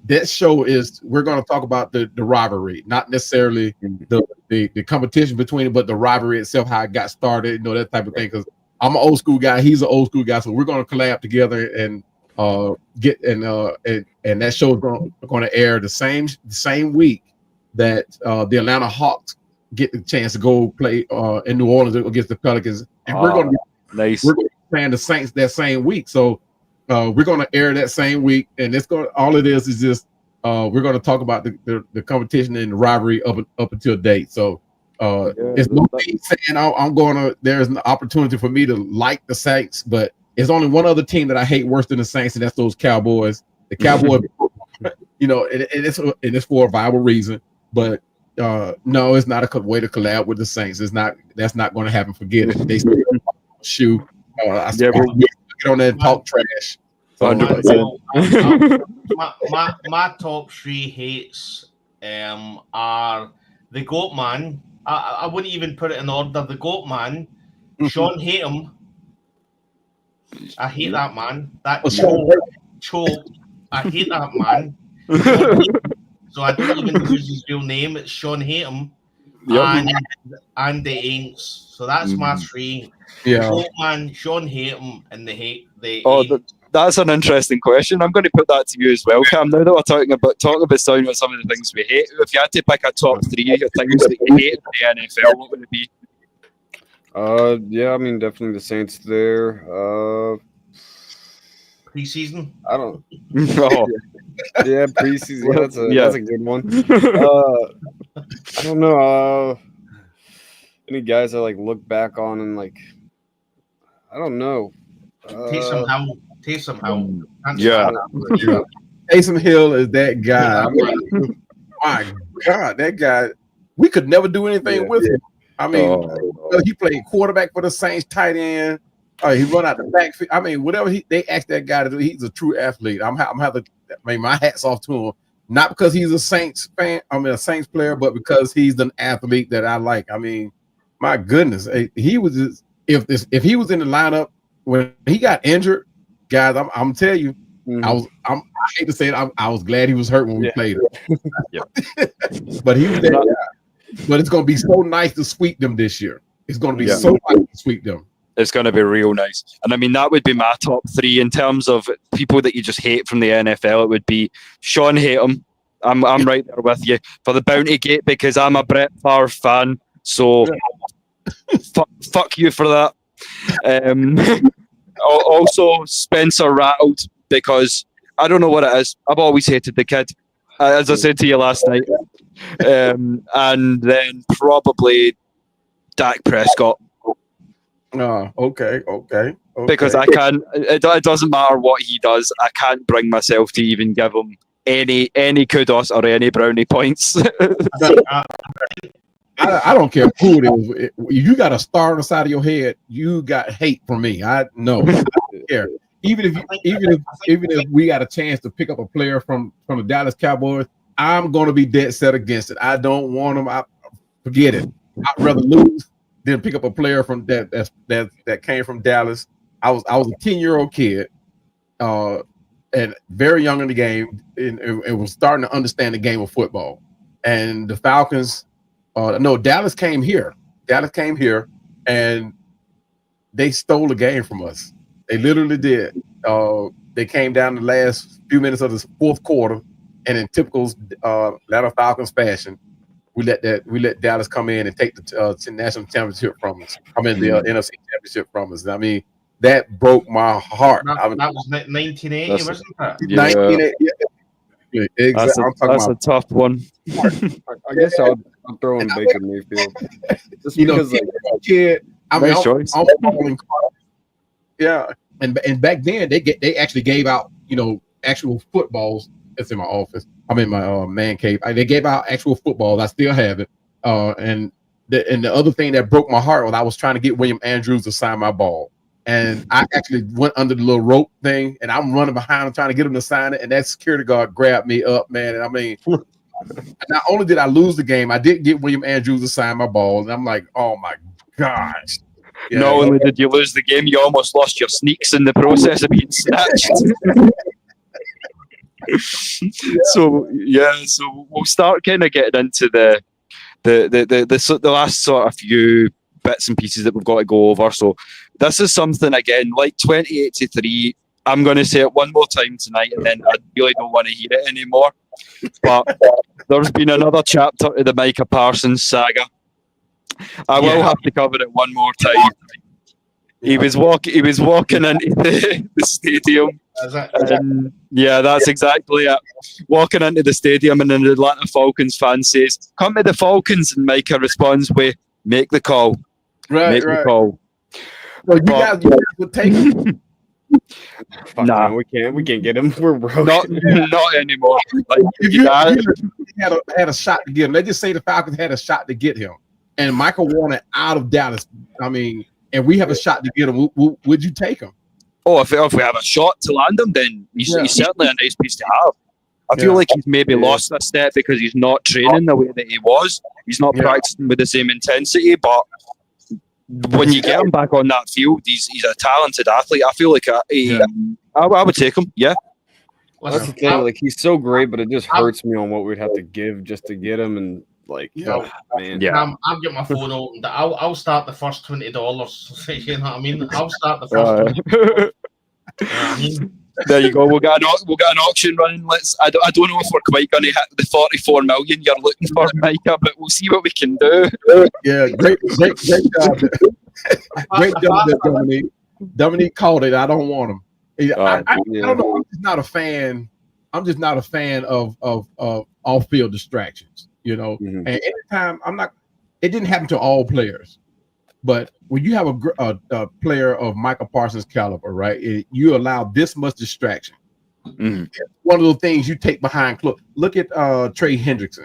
that show we're going to talk about the rivalry, not necessarily the competition between it, but the rivalry itself, how it got started, that type of thing. Because I'm an old school guy, he's an old school guy, so we're going to collab together and and that show is going to air the same week that the Atlanta Hawks get the chance to go play in New Orleans against the Pelicans, and we're going to be playing the Saints that same week. So we're going to air that same week, and all it is just we're going to talk about the competition and the rivalry up until date. So it's no me saying there's an opportunity for me to like the Saints, but there's only one other team that I hate worse than the Saints, and that's those Cowboys. The Cowboys, and it's for a viable reason. But no, it's not a way to collab with the Saints. That's not going to happen. Forget it. They still shoe. I get on there and talk trash. 100%. My top three hates are the Goat Man. I wouldn't even put it in order. The Goat Man, Sean Haytham. I hate that man. That choke. I hate that man. So I don't even use his real name. It's Sean Haytham. and the Aints. So that's my three. Yeah. Boatman, Sean Haytham, and the Aints. That's an interesting question. I'm going to put that to you as well, Cam. Now that we're talking about some of the things we hate, if you had to pick a top three of things that you hate in the NFL, what would it be? Yeah, I mean, definitely the Saints there. Preseason? I don't. Oh. Yeah, preseason. Yeah, that's a good one. I don't know. Any guys I like look back on and like, I don't know. Taysom Hill. Yeah. Taysom Hill is that guy. I mean, my God, that guy. We could never do anything with him. I mean, he played quarterback for the Saints, tight end. He run out the backfield. I mean, whatever they ask that guy to do, he's a true athlete. My hat's off to him. Not because he's a Saints fan, a Saints player, but because he's an athlete that I like. I mean, my goodness, he was just, if he was in the lineup when he got injured, guys, I'm telling you, I hate to say it, I was glad he was hurt when we played him. But he was that guy. But it's going to be so nice to sweep them this year. It's going to be so nice to sweep them. It's going to be real nice. And I mean, that would be my top three in terms of people that you just hate from the NFL. It would be Sean Haytham. I'm right there with you for the Bounty Gate because I'm a Brett Favre fan. So fuck you for that. Also, Spencer Rattled because I don't know what it is. I've always hated the kid, as I said to you last night. And then probably Dak Prescott. Okay. Because I can't. It doesn't matter what he does. I can't bring myself to even give him any kudos or any brownie points. I don't care who it is. You got a star on the side of your head. You got hate from me. I don't care. Even if we got a chance to pick up a player from the Dallas Cowboys, I'm going to be dead set against it. I don't want them. Forget it. I'd rather lose than pick up a player from that came from Dallas. I was a 10-year-old kid, and very young in the game, and was starting to understand the game of football. And the Falcons, Dallas came here. And they stole the game from us. They literally did. They came down the last few minutes of the fourth quarter, and in typical Atlanta Falcons fashion, we let Dallas come in and take the national championship from us. I mean, the NFC championship from us. I mean, that broke my heart. That was 1980, wasn't it? 1980. Yeah. Exactly. That's a tough one. I guess I'll throw in Baker Mayfield. Just because, kid. Nice choice. Yeah, and back then they actually gave out actual footballs. It's in my office. I'm in my man cave. They gave out actual footballs. I still have it. And the other thing that broke my heart was I was trying to get William Andrews to sign my ball, and I actually went under the little rope thing, and I'm running behind him trying to get him to sign it, and that security guard grabbed me up, man. And I mean, not only did I lose the game, I didn't get William Andrews to sign my ball, and I'm like, oh my gosh. Yeah, not only did you lose the game, you almost lost your sneaks in the process of being snatched. So we'll start kind of getting into the last sort of few bits and pieces that we've got to go over. So this is something again like 2083. I'm going to say it one more time tonight, and then I really don't want to hear it anymore. But there's been another chapter to the Micah Parsons saga. I will have to cover it one more time. He was walking into the stadium. That's exactly it. Walking into the stadium, and an Atlanta Falcons fan says, "Come to the Falcons," and Micah responds with, "Make the call." Make the call. Well, you guys would take him. Nah, we can't get him. We're broke. Not anymore. Like, if you had a shot to get him, let's just say the Falcons had a shot to get him, and Michael wanted out of Dallas. I mean, and we have a shot to get him. Would you take him? Oh, if we have a shot to land him, then he's certainly a nice piece to have. I feel like he's maybe lost a step because he's not training the way that he was. He's not practicing with the same intensity, but when you get him back on that field, he's a talented athlete. I feel like I would take him. Yeah. That's the thing. Like, he's so great, but it just hurts me on what we'd have to give just to get him. And Like, Yeah. man. Yeah. I'll get my phone out and I'll start the first $20. You know what I mean? I'll start the first $20. You know what I mean? There you go. We'll get an auction running. I don't know if we're quite going to hit the 44 million you're looking for, Micah, but we'll see what we can do. Yeah, great job. Great job, there, Dominique. Dominique called it. I don't want him. I don't know. I'm just not a fan. I'm just not a fan of off-field distractions. You know, and anytime it didn't happen to all players, but when you have a player of Michael Parsons' caliber, right, you allow this much distraction. One of those things you take behind close. Look at Trey Hendrickson.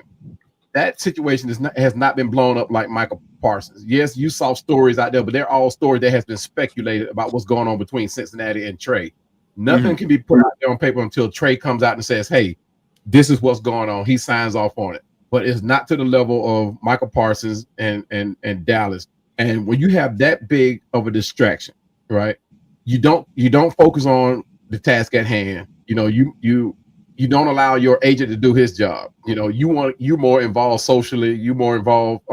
That situation has not been blown up like Michael Parsons. Yes, you saw stories out there, but they're all stories that has been speculated about what's going on between Cincinnati and Trey. Nothing can be put out there on paper until Trey comes out and says, "Hey, this is what's going on." He signs off on it, but it's not to the level of Michael Parsons and Dallas. And when you have that big of a distraction, right, you don't focus on the task at hand. You know, you don't allow your agent to do his job. You know, you more involved socially, you more involved,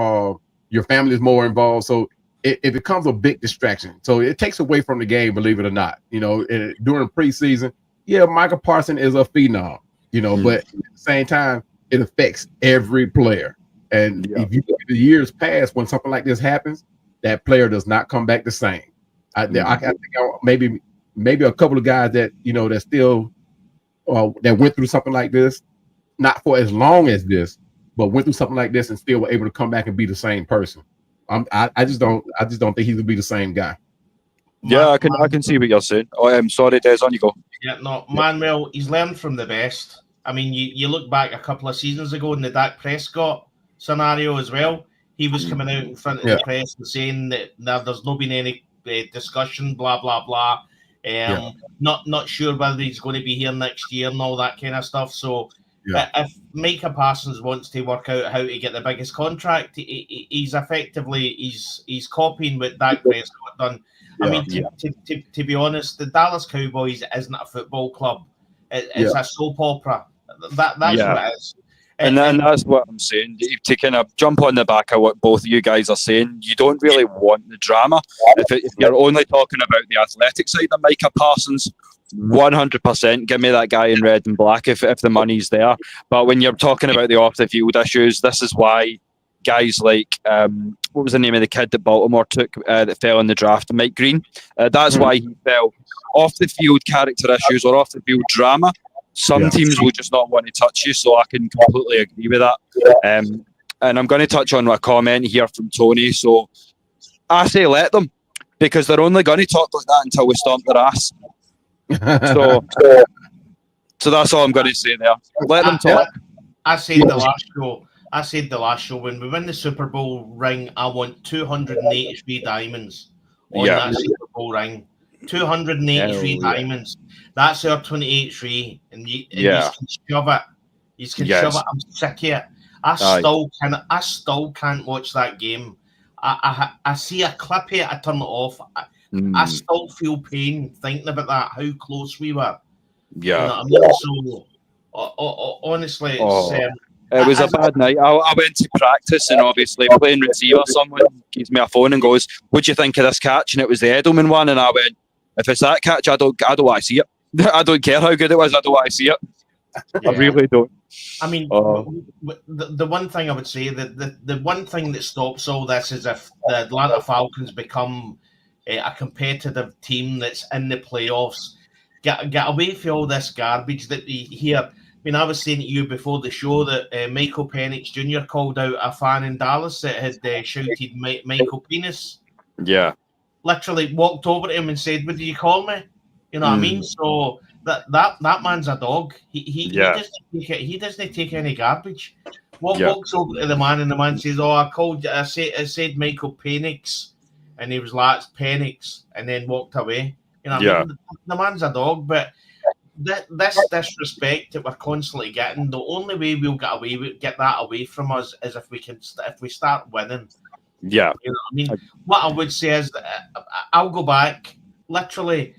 your family is more involved. So it becomes a big distraction. So it takes away from the game, believe it or not. You know, during preseason, yeah, Michael Parsons is a phenom, you know, but at the same time, it affects every player. And if you look at the years past, when something like this happens, that player does not come back the same. I think maybe a couple of guys that, you know, that still that went through something like this, not for as long as this, but went through something like this and still were able to come back and be the same person. I just don't think he would be the same guy. Yeah, I can see what you're saying. I'm sorry, Des, on you go. Yeah, no, Manuel, he's learned from the best. I mean, you look back a couple of seasons ago in the Dak Prescott scenario as well. He was coming out in front of the press and saying that there's not been any discussion, blah, blah, blah. Not sure whether he's going to be here next year and all that kind of stuff. So if Micah Parsons wants to work out how to get the biggest contract, he's effectively he's copying what Dak Prescott done. I mean, to be honest, the Dallas Cowboys isn't a football club. It's a soap opera. That's what it is. And that's what I'm saying. To kind of jump on the back of what both of you guys are saying, you don't really want the drama. If you're only talking about the athletic side of Micah Parsons, 100% give me that guy in red and black if the money's there. But when you're talking about the off-the-field issues, this is why guys like, what was the name of the kid that Baltimore took that fell in the draft, Mike Green? That's why he fell. Off-the-field character issues or off-the-field drama, some teams will just not want to touch you, so I can completely agree with that. And I'm going to touch on a comment here from Tony. So I say let them, because they're only going to talk like that until we stomp their ass. So that's all I'm going to say there. Let them talk. I said the last show, when we win the Super Bowl ring, I want 283 diamonds on that Super Bowl ring. 283 diamonds. That's our 28-3, and you can shove it. You can shove it. I'm sick of it. I still can't watch that game. I see a clip here, I turn it off. I still feel pain thinking about that, how close we were. Yeah. You know what I mean? So honestly, it was a bad night. I went to practice, and obviously playing receiver, someone gives me a phone and goes, "What do you think of this catch?" And it was the Edelman one, and I went, "If it's that catch, I don't want to see it. I don't care how good it was. I don't want to see it. I really don't." I mean, the one thing I would say, that the one thing that stops all this is if the Atlanta Falcons become a competitive team that's in the playoffs. Get away from all this garbage that we hear. I mean, I was saying to you before the show that Michael Penix Jr. called out a fan in Dallas that had shouted Michael Penis. Yeah. Literally walked over to him and said, "What do you call me?" You know what I mean? So that man's a dog. He doesn't take any garbage. Walks over to the man, and the man says, "Oh, I said Michael Penix," and he was like, "It's Penix," and then walked away. You know what I mean? The man's a dog, but this disrespect that we're constantly getting, the only way we'll get that away from us is if we start winning. Yeah. You know what I mean? What I would say is that I'll go back literally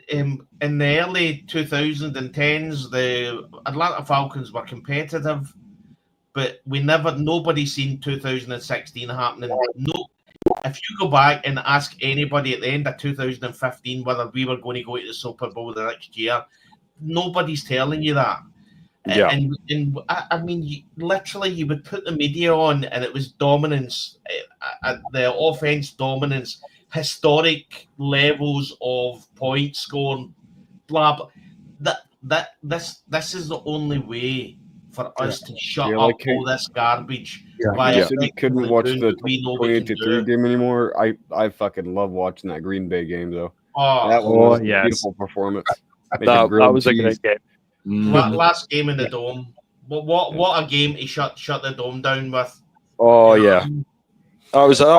in the early 2010s, the Atlanta Falcons were competitive. but nobody seen 2016 happening. No, if you go back and ask anybody at the end of 2015 whether we were going to go to the Super Bowl the next year, nobody's telling you that. Yeah. And I mean, literally, you would put the media on, and it was dominance, the offense dominance, historic levels of point scoring, blah blah. This is the only way for us to shut up all this garbage. You said you couldn't watch the 28-3 game anymore. I fucking love watching that Green Bay game though. That was a beautiful performance. That was a great game. Last game in the dome. What a game to shut the dome down with. Oh yeah, that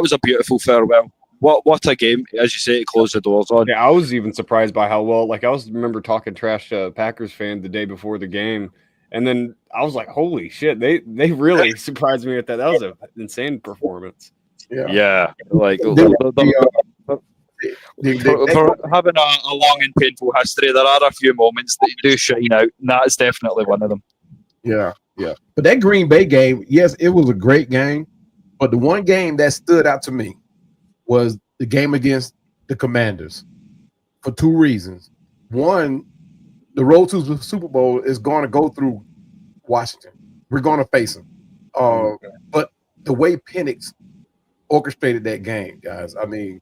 was a beautiful farewell. What a game, as you say, to close the doors on. Yeah, I was even surprised by how well. Like I remember talking trash to a Packers fan the day before the game, and then I was like, "Holy shit!" They really surprised me with that. That was an insane performance. Yeah, like for having a long and painful history, there are a few moments that do shine out, and that's definitely one of them. Yeah. But that Green Bay game, yes, it was a great game. But the one game that stood out to me was the game against the Commanders for two reasons. One, the road to the Super Bowl is going to go through Washington. We're going to face them. But the way Penix orchestrated that game, guys, I mean,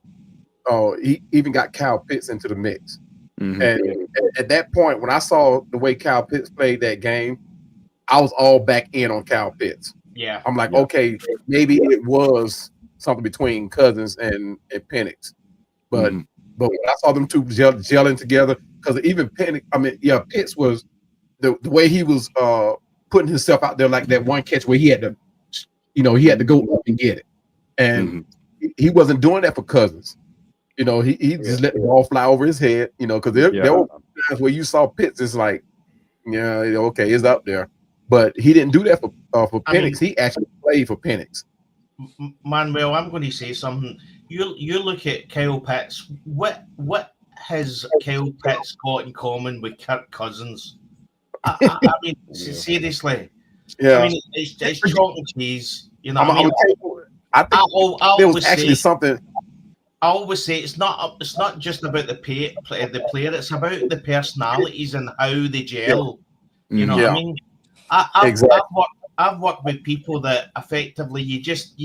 he even got Kyle Pitts into the mix. And at that point, when I saw the way Kyle Pitts played that game, I was all back in on Kyle Pitts. Yeah. I'm like, okay, maybe it was something between Cousins and Penix. But when I saw them two gelling together, because even Penix, I mean, Pitts was the way he was putting himself out there, like that one catch where he had to, he had to go up and get it. And he wasn't doing that for Cousins. He just let the ball fly over his head, because there were times where you saw Pitts, it's like, okay, it's up there. But he didn't do that for Penix. He actually played for Penix. Manuel, I'm going to say something. You look at Kyle Pitts. What has Kyle Pitts got in common with Kirk Cousins? I mean, seriously. Yeah. I mean, it's chalk and cheese. I think there was actually something. I always say it's not just about the player. It's about the personalities and how they gel. You know what I mean? I've worked with people that effectively you just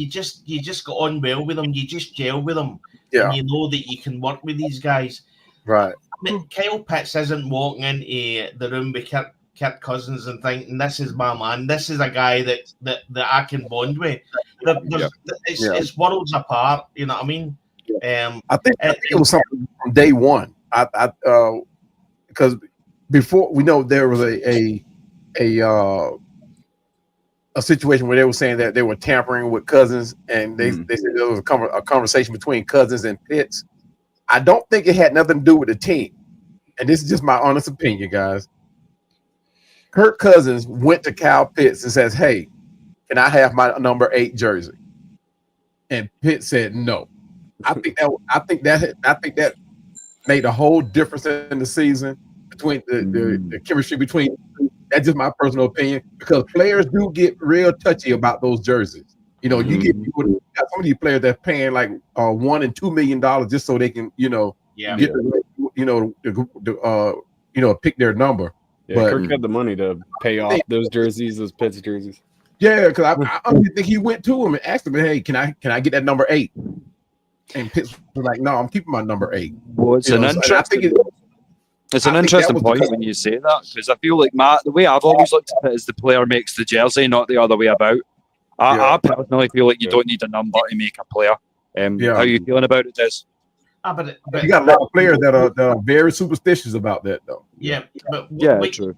got on well with them. You just gel with them. Yeah. And you know that you can work with these guys. Right. I mean, Kyle Pitts isn't walking into the room with Kirk Cousins and thinking, this is my man. This is a guy that I can bond with. It's worlds apart. You know what I mean? I think it was something from day one. Because before we know there was a situation where they were saying that they were tampering with Cousins, and they said there was a conversation between Cousins and Pitts. I don't think it had nothing to do with the team, and this is just my honest opinion, guys. Kirk Cousins went to Kyle Pitts and says, "Hey, can I have my number 8 jersey?" And Pitts said no. I think that made a whole difference in the season between the chemistry between. That's just my personal opinion, because players do get real touchy about those jerseys. You get some of these players that's paying like $1 and $2 million just so they can get pick their number. Yeah, but Kirk had the money to pay off those jerseys, those Pitts jerseys. Yeah, because I think he went to him and asked him, "Hey, can I get that number 8?" And Pitts was like, "No, I'm keeping my number 8." Well, it's an interesting point when you say that, because I feel like, Matt, the way I've always looked at it is the player makes the jersey, not the other way about. I personally feel like you don't need a number to make a player. How are you feeling about it, Des? But you got a lot of players that are very superstitious about that, though. Yeah, but true.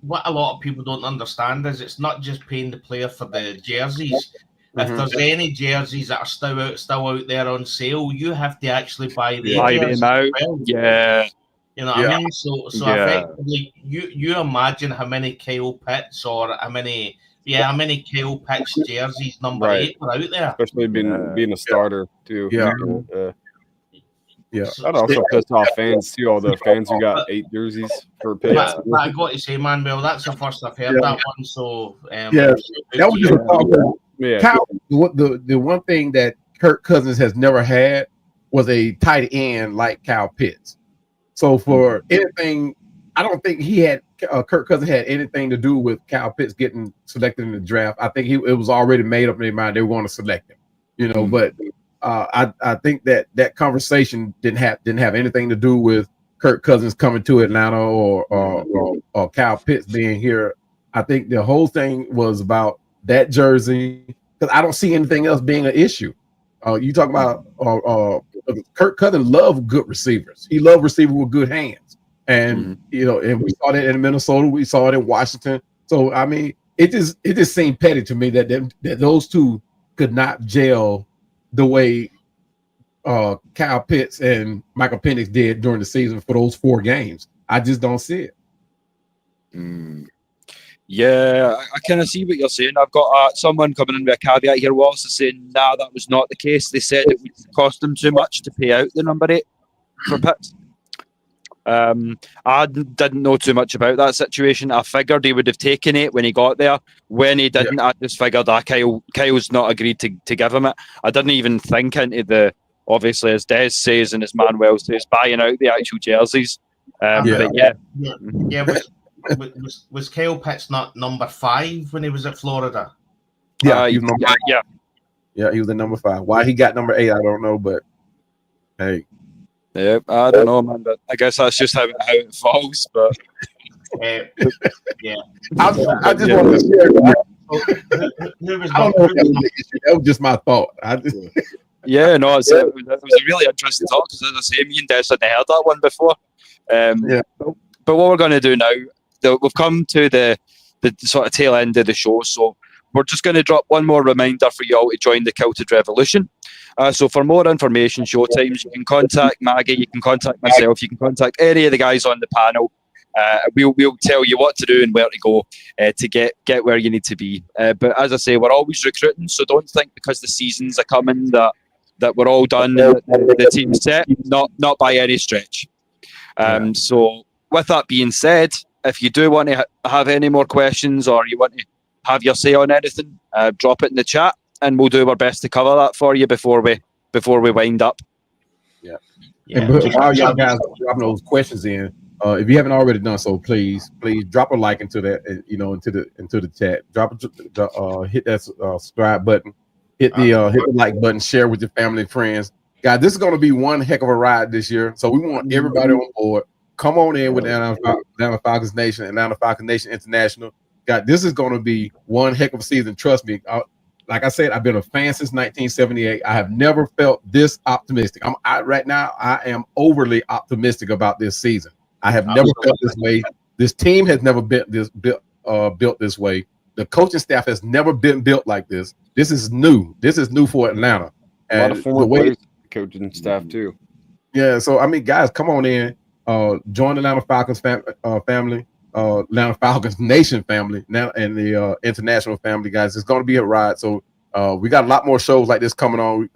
What a lot of people don't understand is it's not just paying the player for the jerseys. If there's any jerseys that are still out there on sale, you have to actually buy them out. Well. Yeah. You know what I mean? So effectively, you imagine how many Kyle Pitts or how many Kyle Pitts jerseys number 8 are out there. Especially being a starter too. Yeah. Yeah, that also pissed off fans too. All the fans who got 8 jerseys for Pitts. But I got to say, Manuel, that's the first I've heard that one. So that was just a thought. Yeah, Kyle, the one thing that Kirk Cousins has never had was a tight end like Kyle Pitts. So for anything, I don't think he had Kirk Cousins had anything to do with Kyle Pitts getting selected in the draft. I think it was already made up in their mind they were going to select him. You know, but I think that conversation didn't have anything to do with Kirk Cousins coming to Atlanta or Kyle Pitts being here. I think the whole thing was about that jersey, because I don't see anything else being an issue. You talk about Kirk Cousins loved good receivers. He loved receivers with good hands, and you know, and we saw that in Minnesota. We saw it in Washington. So I mean, it just seemed petty to me that those two could not gel the way Kyle Pitts and Michael Penix did during the season for those 4 games. I just don't see it. Yeah, I kind of see what you're saying. I've got someone coming in with a caveat here. Was saying, nah, that was not the case. They said it would cost them too much to pay out the number 8 for Pitts. I didn't know too much about that situation. I figured he would have taken 8 when he got there. When he didn't, I just figured Kyle's not agreed to give him it. I didn't even think into the, obviously, as Des says and as Manuel says, buying out the actual jerseys. Was Kyle Pitts not number 5 when he was at Florida? He was the number 5. Why he got number 8, I don't know, but hey. Yeah, I don't know, man, but I guess that's just how it falls. But I just wanted to share. That was just my thought. Yeah, no, it was a really interesting talk because, as I say, me and Des hadn't heard that one before. But what we're going to do now, we've come to the sort of tail end of the show, so we're just going to drop one more reminder for you all to join the Kilted Revolution. So for more information, showtimes, you can contact Maggie, you can contact myself, you can contact any of the guys on the panel. We'll tell you what to do and where to go to get where you need to be. But as I say, we're always recruiting, so don't think because the seasons are coming that we're all done and the team's set. Not by any stretch. So with that being said, if you do want to have any more questions or you want to have your say on anything, drop it in the chat and we'll do our best to cover that for you before we wind up. And while y'all guys are dropping those questions in, if you haven't already done so, please drop a like into that, into the chat. Hit that subscribe button, hit the like button, share with your family and friends. Guys, this is going to be one heck of a ride this year, so we want everybody on board. Come on in with Atlanta Falcons Nation, Atlanta Falcons Nation International. God, this is going to be one heck of a season. Trust me. Like I said, I've been a fan since 1978. I have never felt this optimistic. Right now, I am overly optimistic about this season. I have never felt this way. This team has never been built this way. The coaching staff has never been built like this. This is new. This is new for Atlanta. And a lot of former players, coaching staff too. Yeah. So I mean, guys, come on in. Join the Atlanta Falcons family. Atlanta Falcons Nation family now and the international family, guys. It's going to be a ride. So we got a lot more shows like this coming on.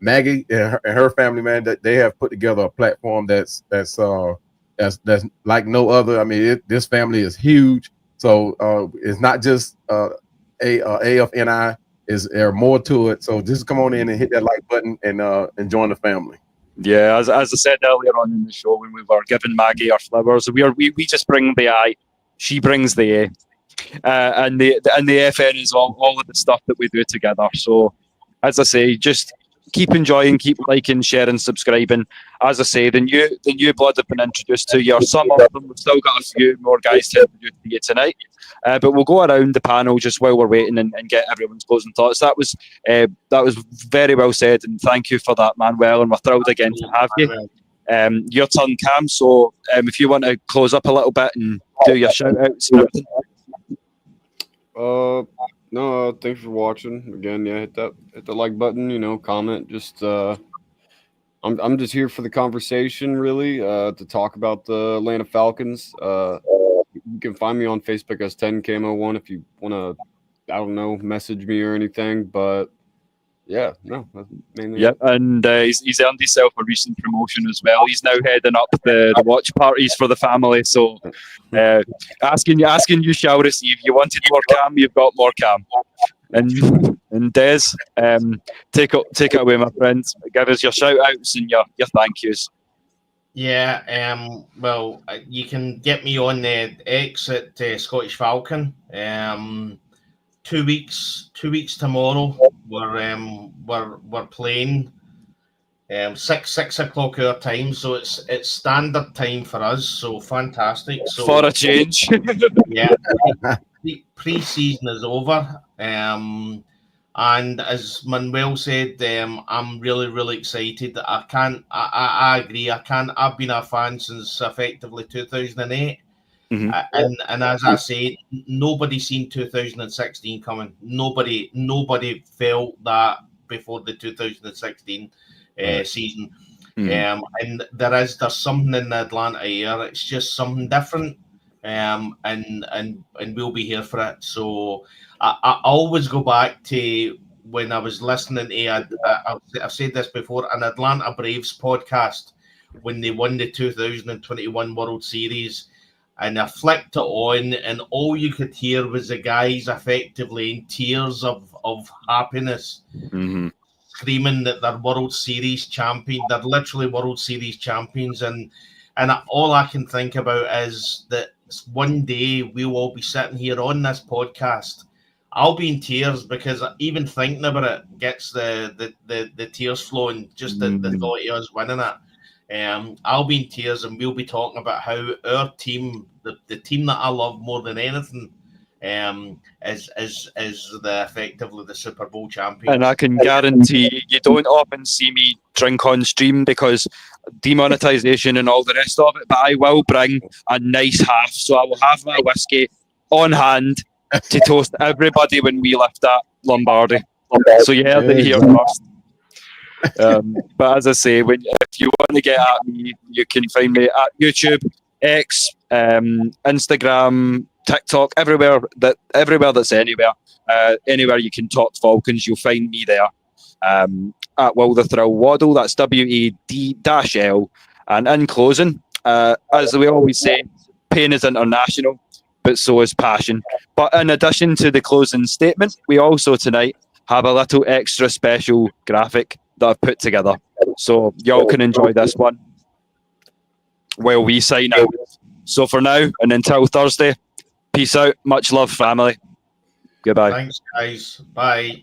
Maggie and her family, man, that they have put together a platform that's like no other. I mean, this family is huge. So it's not just AFNI. There more to it. So just come on in and hit that like button and join the family. Yeah, as I said earlier on in the show, when we were giving Maggie our flowers, we just bring the I, she brings the A, and the FN is all of the stuff that we do together. So, as I say, just keep enjoying, keep liking, sharing, subscribing. As I say, the new blood have been introduced to you. Some of them, we've still got a few more guys to introduce to you tonight. But we'll go around the panel just while we're waiting and get everyone's closing thoughts. That was very well said, and thank you for that, Manuel. And we're thrilled again to have you. Your turn, Cam. So if you want to close up a little bit and do your shout outs and everything. No, thanks for watching. Again, yeah, hit the like button, comment. Just I'm just here for the conversation, really, to talk about the Atlanta Falcons. You can find me on Facebook as 10Camo1 if you want to, I don't know, message me or anything. But Yeah, no, that's mainly. Yep, and he's earned himself a recent promotion as well. He's now heading up the watch parties for the family. So, asking you shall receive. You wanted more cam, you've got more cam. And Des, take it away, my friend. Give us your shout outs and your thank yous. Yeah, well, you can get me on X at Scottish Falcon. 2 weeks tomorrow. We're playing 6 o'clock our time, so it's standard time for us. So fantastic. So For a change. yeah, pre-season is over. And as Manuel said, I'm really excited. I agree. I've been a fan since effectively 2008. Mm-hmm. And as I said, nobody seen 2016 coming. Nobody felt that before the 2016 season. Mm-hmm. And there's something in the Atlanta air. It's just something different. And we'll be here for it. So I always go back to when I was listening to I've said this before, an Atlanta Braves podcast when they won the 2021 World Series. And I flicked it on, and all you could hear was the guys effectively in tears of happiness, screaming that they're World Series champion. They're literally World Series champions, and all I can think about is that one day we'll all be sitting here on this podcast. I'll be in tears because even thinking about it gets the tears flowing. Just the thought of us winning it. I'll be in tears, and we'll be talking about how our team, the team that I love more than anything, is effectively the Super Bowl champions. And I can guarantee you don't often see me drink on stream because demonetization and all the rest of it. But I will bring a nice half, so I will have my whiskey on hand to toast everybody when we lift that Lombardi. So you heard it here first. But as I say, if you want to get at me, you can find me at YouTube, X, Instagram, TikTok, everywhere that's anywhere you can talk Falcons, you'll find me there. At Will the Thrill Waddle, that's WAD-L. And in closing, as we always say, pain is international, but so is passion. But in addition to the closing statement, we also tonight have a little extra special graphic that I've put together. So y'all can enjoy this one while we sign out. So for now, and until Thursday, peace out. Much love, family. Goodbye. Thanks, guys. Bye.